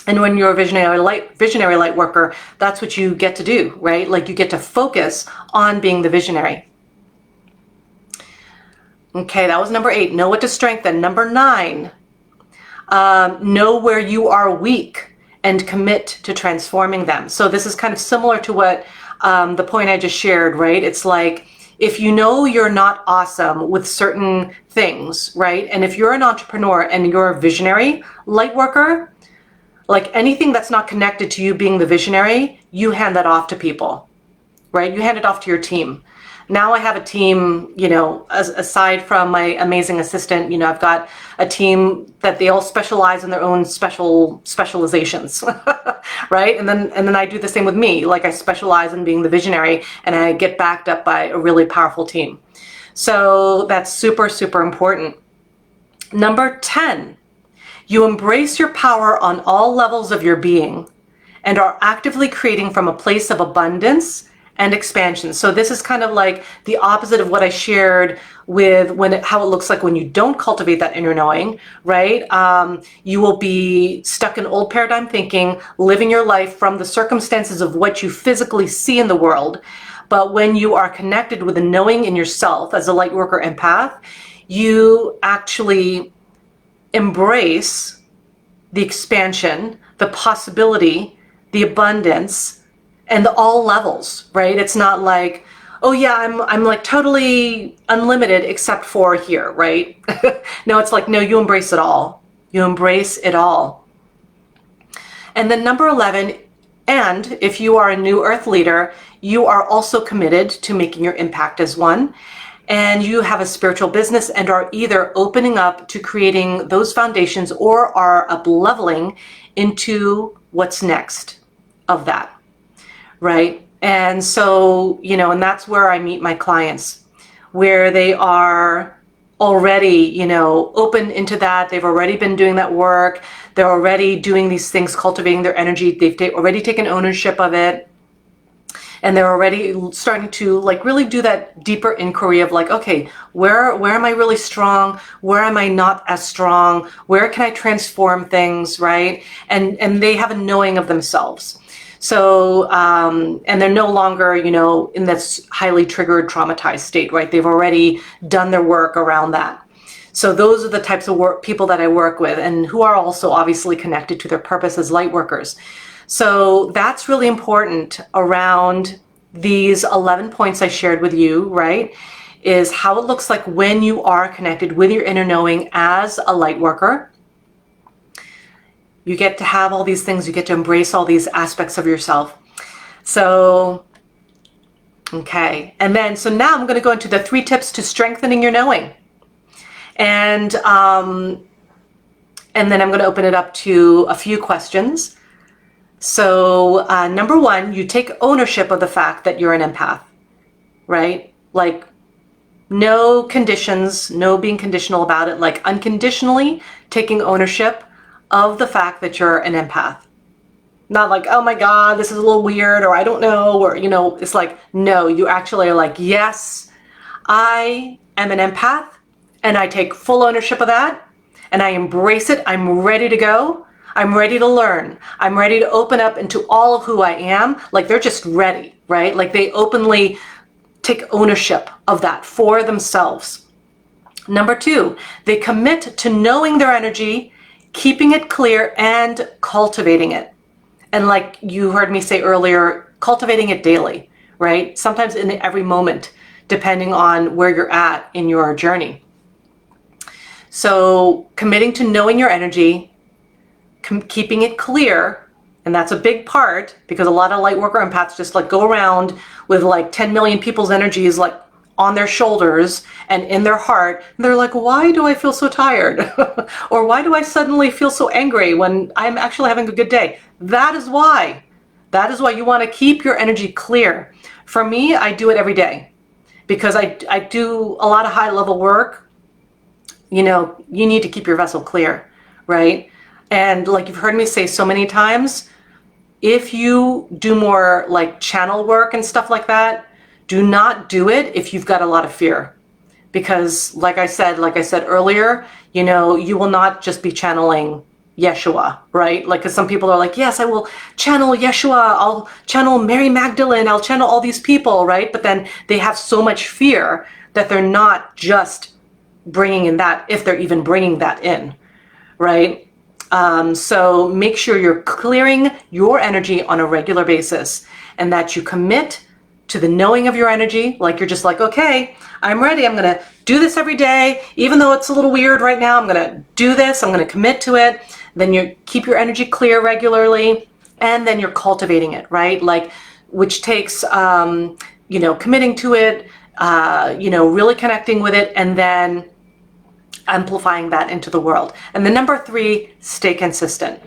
And when you're a visionary light worker, that's what you get to do, right? Like you get to focus on being the visionary. Okay, that was number 8. Know what to strengthen. Number 9, know where you are weak and commit to transforming them. So this is kind of similar to what the point I just shared, right? It's like, if you know you're not awesome with certain things, right? And if you're an entrepreneur and you're a visionary light worker, like anything that's not connected to you being the visionary, you hand that off to people, right? You hand it off to your team. Now I have a team, aside from my amazing assistant, I've got a team that they all specialize in their own specializations, right? And then I do the same with me. Like I specialize in being the visionary, and I get backed up by a really powerful team. So that's super, super important. Number 10, you embrace your power on all levels of your being and are actively creating from a place of abundance and expansion. So this is kind of like the opposite of what I shared with how it looks like when you don't cultivate that inner knowing, right? You will be stuck in old paradigm thinking, living your life from the circumstances of what you physically see in the world. But when you are connected with the knowing in yourself as a light worker empath, you actually embrace the expansion, the possibility, the abundance, and all levels, right? It's not like, oh yeah, I'm like totally unlimited except for here, right? No, it's like, no, you embrace it all. You embrace it all. And then number 11, and if you are a new earth leader, you are also committed to making your impact as one. And you have a spiritual business and are either opening up to creating those foundations or are up leveling into what's next of that. Right? And so, and that's where I meet my clients, where they are already, open into that. They've already been doing that work. They're already doing these things, cultivating their energy. They've already taken ownership of it. And they're already starting to like really do that deeper inquiry of like, okay, where am I really strong? Where am I not as strong? Where can I transform things, right? And they have a knowing of themselves. So, and they're no longer, in this highly triggered, traumatized state, right? They've already done their work around that. So those are the types of people that I work with, and who are also obviously connected to their purpose as light workers. So that's really important around these 11 points I shared with you, right? Is how it looks like when you are connected with your inner knowing as a light worker. You get to have all these things. You get to embrace all these aspects of yourself. So, okay. And then, so now I'm going to go into the 3 tips to strengthening your knowing. And then I'm going to open it up to a few questions. So, number 1, you take ownership of the fact that you're an empath, right? Like, no conditions, no being conditional about it, like unconditionally taking ownership of the fact that you're an empath. Not like, oh my God, this is a little weird, or I don't know, or, it's like, no, you actually are like, yes, I am an empath, and I take full ownership of that, and I embrace it. I'm ready to go. I'm ready to learn. I'm ready to open up into all of who I am. Like they're just ready, right? Like they openly take ownership of that for themselves. Number 2, they commit to knowing their energy, keeping it clear, and cultivating it. And like you heard me say earlier, cultivating it daily, right? Sometimes in every moment, depending on where you're at in your journey. So committing to knowing your energy, keeping it clear, And that's a big part, because a lot of light worker empaths just like go around with like 10 million people's energies like on their shoulders and in their heart. And they're like, why do I feel so tired? Or why do I suddenly feel so angry when I'm actually having a good day? That is why. That is why you want to keep your energy clear. For me, I do it every day because I do a lot of high level work. You know, you need to keep your vessel clear, right? And like you've heard me say so many times, if you do more like channel work and stuff like that, do not do it if you've got a lot of fear. Because like I said earlier, you know, you will not just be channeling Yeshua, right? Like, because some people are like, yes, I will channel Yeshua, I'll channel Mary Magdalene, I'll channel all these people, right? But then they have so much fear that they're not just bringing in that, if they're even bringing that in, right? So make sure you're clearing your energy on a regular basis, and that you commit to the knowing of your energy. Like you're just like, okay, I'm ready. I'm going to do this every day. Even though it's a little weird right now, I'm going to do this. I'm going to commit to it. Then you keep your energy clear regularly, and then you're cultivating it, right? Like, which takes, you know, committing to it, you know, really connecting with it, and then amplifying that into the world. And the number 3, stay consistent.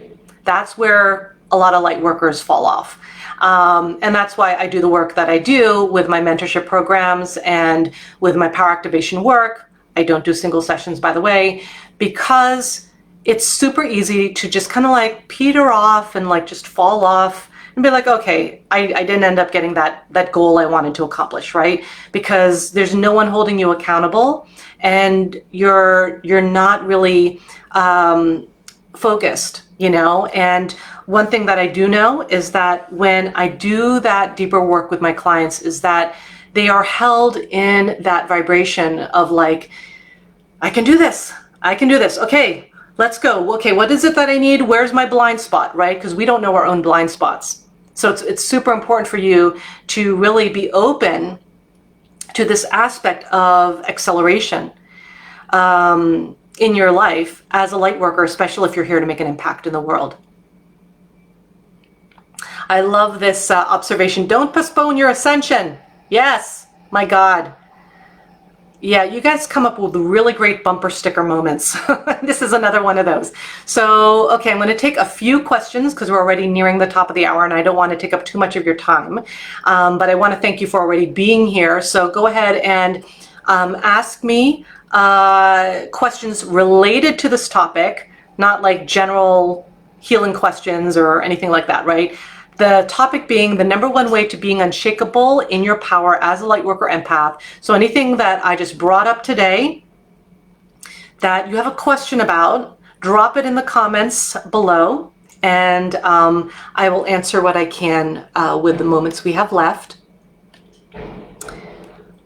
That's where a lot of light workers fall off. And that's why I do the work that I do with my mentorship programs and with my power activation work. I don't do single sessions, by the way, because it's super easy to just kind of like peter off and like just fall off and be like, okay, I didn't end up getting that goal I wanted to accomplish, right? Because there's no one holding you accountable, and you're not really focused, you know. And one thing that I do know is that when I do that deeper work with my clients, is that they are held in that vibration of like, I can do this. I can do this. Okay, let's go. Okay, what is it that I need? Where's my blind spot, right? Because we don't know our own blind spots. So it's super important for you to really be open to this aspect of acceleration in your life as a light worker, especially if you're here to make an impact in the world. I love this observation. Don't postpone your ascension. Yes, my God. Yeah, you guys come up with really great bumper sticker moments. This is another one of those. So, okay, I'm going to take a few questions because we're already nearing the top of the hour and I don't want to take up too much of your time. But I want to thank you for already being here. So go ahead and ask me questions related to this topic, not like general healing questions or anything like that, right? The topic being the number 1 way to being unshakable in your power as a lightworker empath. So anything that I just brought up today that you have a question about, drop it in the comments below, and I will answer what I can with the moments we have left.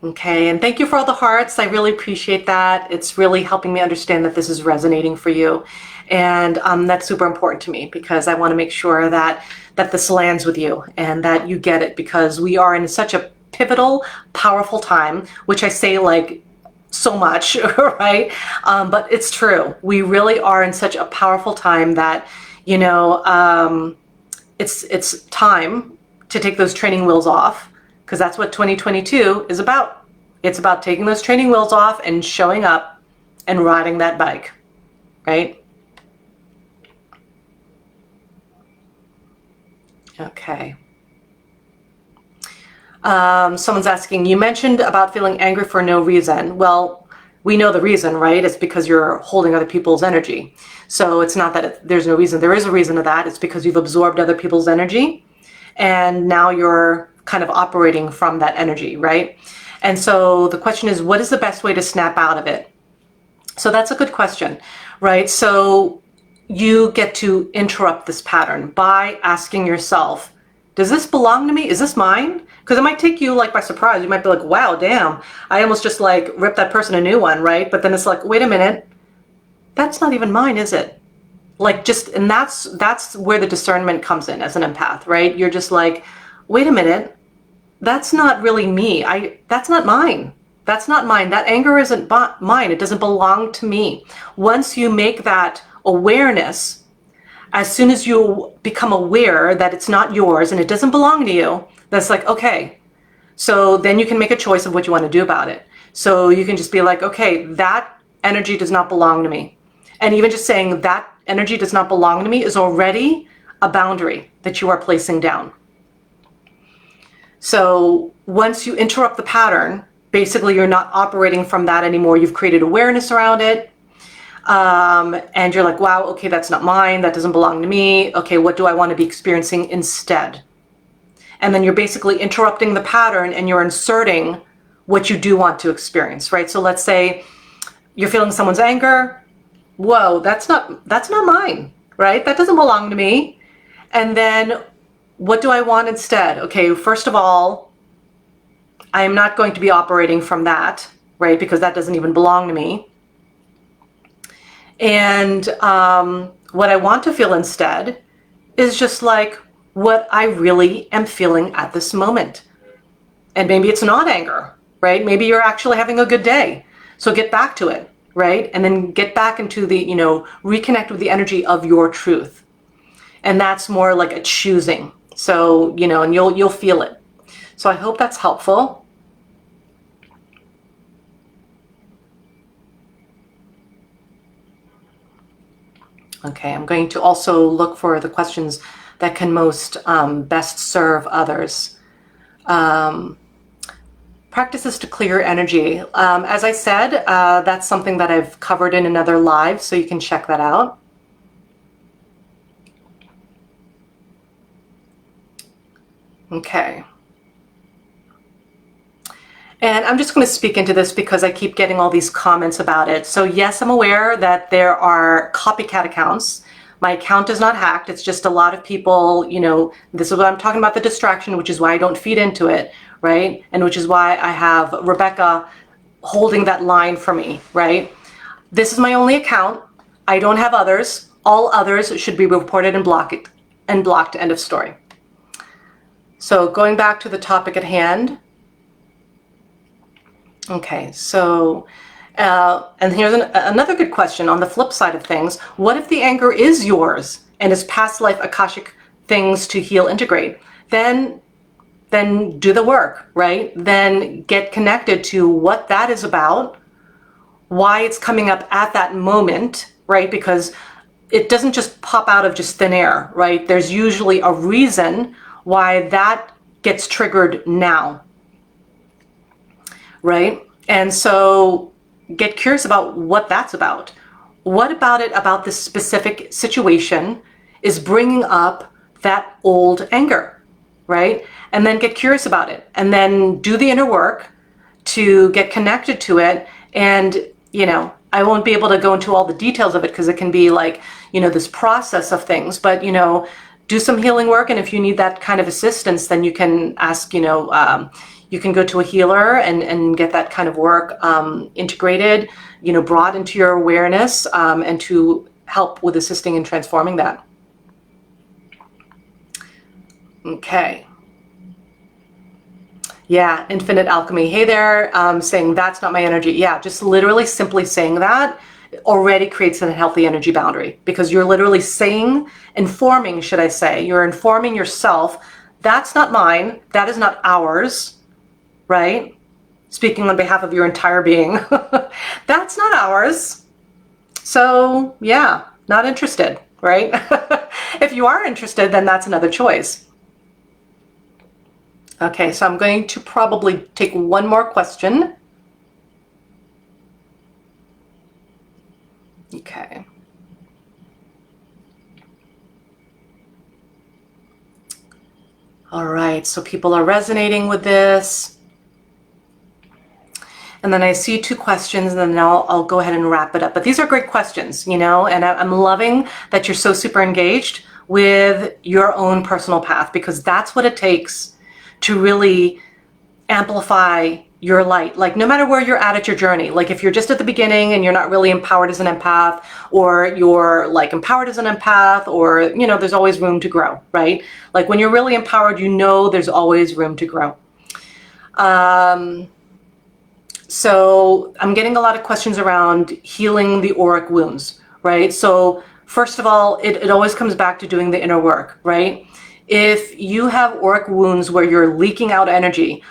Okay, and thank you for all the hearts. I really appreciate that. It's really helping me understand that this is resonating for you. And that's super important to me, because I want to make sure that this lands with you and that you get it, because we are in such a pivotal, powerful time, which I say like so much, right? But it's true. We really are in such a powerful time that, you know, it's time to take those training wheels off, because that's what 2022 is about. It's about taking those training wheels off and showing up and riding that bike, right? Okay. Someone's asking, you mentioned about feeling angry for no reason. Well, we know the reason, right? It's because you're holding other people's energy. So it's not that there's no reason. There is a reason to that. It's because you've absorbed other people's energy, and now you're kind of operating from that energy, right? And so the question is, what is the best way to snap out of it? So that's a good question, right? So you get to interrupt this pattern by asking yourself, does this belong to me? Is this mine? Because it might take you like by surprise. You might be like, wow, damn, I almost just like ripped that person a new one, right? But then it's like, wait a minute, that's not even mine, is it? Like just, and that's where the discernment comes in as an empath, right? You're just like, wait a minute, that's not really me. That's not mine. That's not mine. That anger isn't mine. It doesn't belong to me. Once you make that awareness, as soon as you become aware that it's not yours and it doesn't belong to you, that's like, okay. So then you can make a choice of what you want to do about it. So you can just be like, okay, that energy does not belong to me. And even just saying that energy does not belong to me is already a boundary that you are placing down. So once you interrupt the pattern, basically you're not operating from that anymore. You've created awareness around it. And you're like, wow, okay, that's not mine. That doesn't belong to me. Okay, what do I want to be experiencing instead? And then you're basically interrupting the pattern and you're inserting what you do want to experience, right? So let's say you're feeling someone's anger. Whoa, that's not mine, right? That doesn't belong to me. And then what do I want instead? Okay, first of all, I am not going to be operating from that, right? Because that doesn't even belong to me. And what I want to feel instead is just like what I really am feeling at this moment. And maybe it's not anger, right? Maybe you're actually having a good day. So get back to it, right? And then get back into the, reconnect with the energy of your truth. And that's more like a choosing. So, and you'll feel it. So I hope that's helpful. Okay, I'm going to also look for the questions that can most best serve others. Practices to clear energy. As I said, that's something that I've covered in another live, so you can check that out. Okay. And I'm just going to speak into this because I keep getting all these comments about it. So yes, I'm aware that there are copycat accounts. My account is not hacked. It's just a lot of people, this is what I'm talking about, the distraction, which is why I don't feed into it, right? And which is why I have Rebecca holding that line for me, right? This is my only account. I don't have others. All others should be reported and blocked, end of story. So going back to the topic at hand. Okay, so, and here's another good question on the flip side of things. What if the anger is yours and is past life Akashic things to heal, integrate? Then do the work, right? Then get connected to what that is about, why it's coming up at that moment, right? Because it doesn't just pop out of just thin air, right? There's usually a reason why that gets triggered now. Right? And so get curious about what that's about. What about it, about this specific situation, is bringing up that old anger, right? And then get curious about it and then do the inner work to get connected to it. And, I won't be able to go into all the details of it because it can be like, this process of things, but, do some healing work. And if you need that kind of assistance, then you can ask, you can go to a healer and get that kind of work integrated, brought into your awareness and to help with assisting and transforming that. Okay. Yeah, Infinite Alchemy. Hey there, saying that's not my energy. Yeah, just literally simply saying that already creates a healthy energy boundary because you're literally informing, should I say, you're informing yourself, that's not mine, that is not ours. Right? Speaking on behalf of your entire being. That's not ours. So yeah, not interested, right? If you are interested, then that's another choice. Okay, so I'm going to probably take one more question. Okay. All right, so people are resonating with this. And then I see two questions, and then I'll go ahead and wrap it up. But these are great questions, and I'm loving that you're so super engaged with your own personal path, because that's what it takes to really amplify your light. Like no matter where you're at your journey, like if you're just at the beginning and you're not really empowered as an empath, or you're like empowered as an empath, or, there's always room to grow, right? Like when you're really empowered, there's always room to grow. So I'm getting a lot of questions around healing the auric wounds, right? So first of all, it always comes back to doing the inner work, right? If you have auric wounds where you're leaking out energy,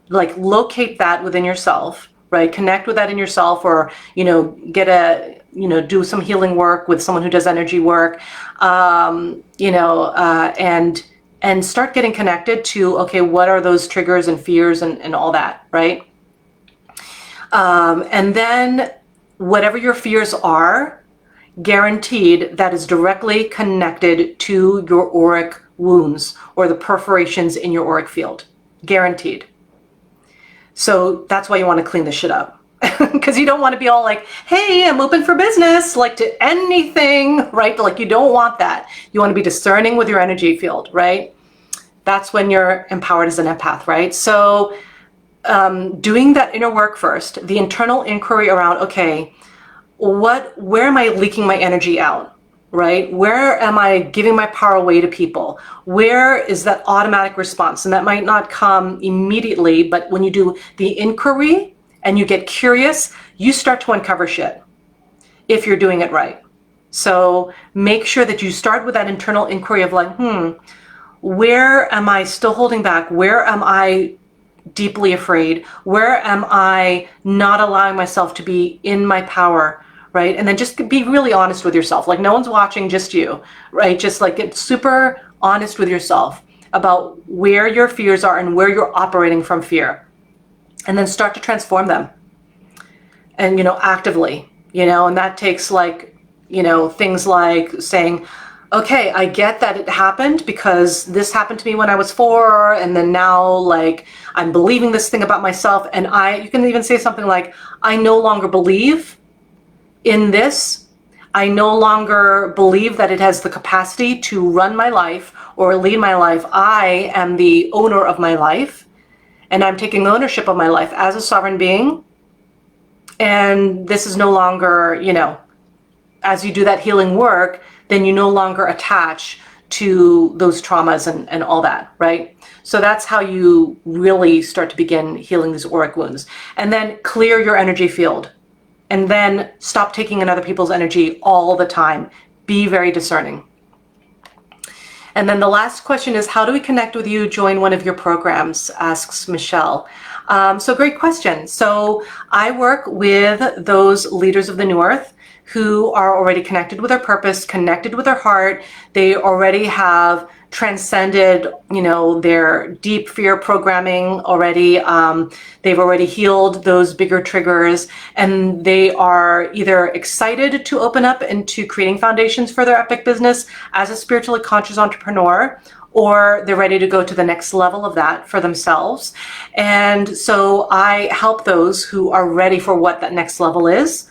like locate that within yourself, right? Connect with that in yourself, or, get a, do some healing work with someone who does energy work, and start getting connected to, okay, what are those triggers and fears and all that, right? And then whatever your fears are, guaranteed that is directly connected to your auric wounds or the perforations in your auric field. Guaranteed. So that's why you want to clean this shit up. Because you don't want to be all like, hey, I'm open for business, like to anything, right? Like you don't want that. You want to be discerning with your energy field, right? That's when you're empowered as an empath, right? So doing that inner work first, the internal inquiry around, okay, where am I leaking my energy out, right? Where am I giving my power away to people? Where is that automatic response? And that might not come immediately, but when you do the inquiry and you get curious, you start to uncover shit if you're doing it right. So make sure that you start with that internal inquiry of like, where am I still holding back? Where am I deeply afraid? Where am I not allowing myself to be in my power, right? And then just be really honest with yourself. Like no one's watching, just you, right? Just like get super honest with yourself about where your fears are and where you're operating from fear. And then start to transform them. And, actively, and that takes like, things like saying, okay, I get that it happened because this happened to me when I was 4, and then now like I'm believing this thing about myself, and you can even say something like, I no longer believe in this. I no longer believe that it has the capacity to run my life or lead my life. I am the owner of my life, and I'm taking ownership of my life as a sovereign being. And this is no longer, as you do that healing work, then you no longer attach to those traumas and all that, right? So that's how you really start to begin healing these auric wounds. And then clear your energy field. And then stop taking in other people's energy all the time. Be very discerning. And then the last question is, how do we connect with you? Join one of your programs, asks Michelle. So great question. So I work with those leaders of the New Earth who are already connected with their purpose, connected with their heart. They already have transcended, their deep fear programming already. They've already healed those bigger triggers, and they are either excited to open up into creating foundations for their epic business as a spiritually conscious entrepreneur, or they're ready to go to the next level of that for themselves. And so I help those who are ready for what that next level is.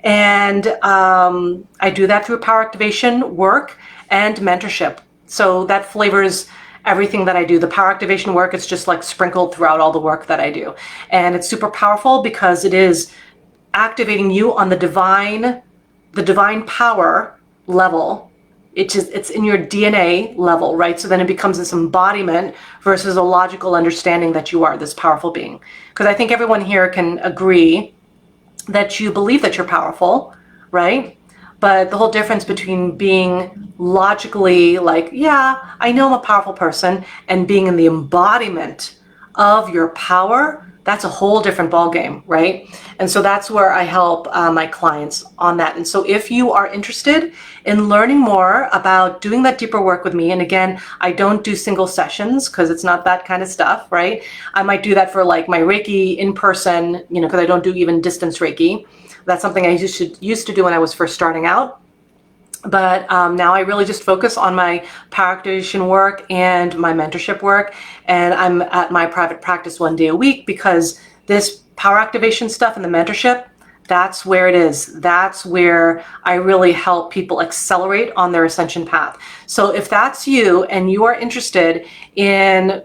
And I do that through power activation work and mentorship. So that flavors everything that I do. The power activation work, it's just like sprinkled throughout all the work that I do. And it's super powerful because it is activating you on the divine power level. It's in your DNA level, right? So then it becomes this embodiment versus a logical understanding that you are this powerful being. Because I think everyone here can agree that you believe that you're powerful, right? But the whole difference between being logically like, yeah, I know I'm a powerful person, and being in the embodiment of your power, that's a whole different ballgame, right? And so that's where I help my clients on that. And so if you are interested in learning more about doing that deeper work with me, and again, I don't do single sessions because it's not that kind of stuff, right? I might do that for like my Reiki in person, because I don't do even distance Reiki. That's something I used to do when I was first starting out. But now I really just focus on my power activation work and my mentorship work. And I'm at my private practice 1 day a week because this power activation stuff and the mentorship, that's where it is. That's where I really help people accelerate on their ascension path. So if that's you and you are interested in,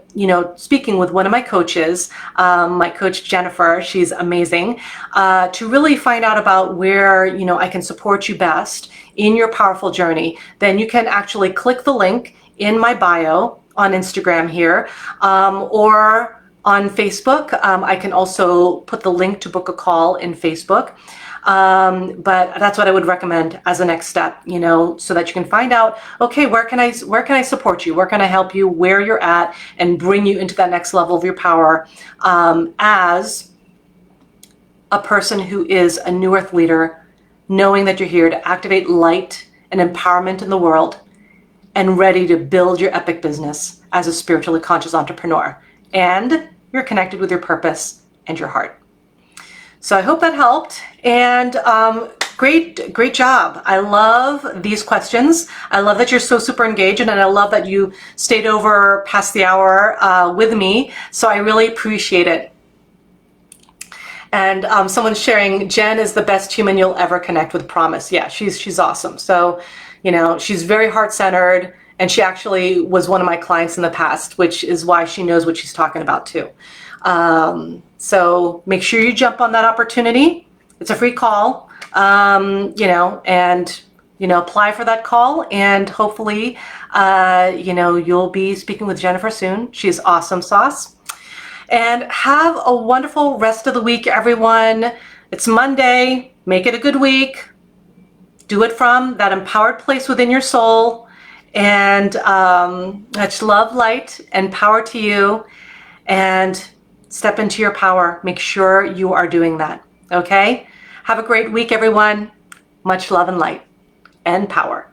speaking with one of my coaches, my coach Jennifer, she's amazing, to really find out about where, I can support you best in your powerful journey, then you can actually click the link in my bio on Instagram here, or on Facebook. I can also put the link to book a call in Facebook. But that's what I would recommend as a next step, so that you can find out, okay, where can I support you? Where can I help you where you're at and bring you into that next level of your power, as a person who is a new earth leader, knowing that you're here to activate light and empowerment in the world and ready to build your epic business as a spiritually conscious entrepreneur. And you're connected with your purpose and your heart. So I hope that helped. And great job. I love these questions. I love that you're so super engaged, and I love that you stayed over past the hour with me. So I really appreciate it. And someone's sharing, Jen is the best human you'll ever connect with, promise. Yeah, she's awesome. So, she's very heart-centered, and she actually was one of my clients in the past, which is why she knows what she's talking about too. So make sure you jump on that opportunity. It's a free call, and apply for that call, and hopefully, you'll be speaking with Jennifer soon. She's awesome sauce. And have a wonderful rest of the week, everyone. It's Monday. Make it a good week. Do it from that empowered place within your soul. And much love, light, and power to you. And step into your power. Make sure you are doing that. Okay? Have a great week, everyone. Much love and light and power.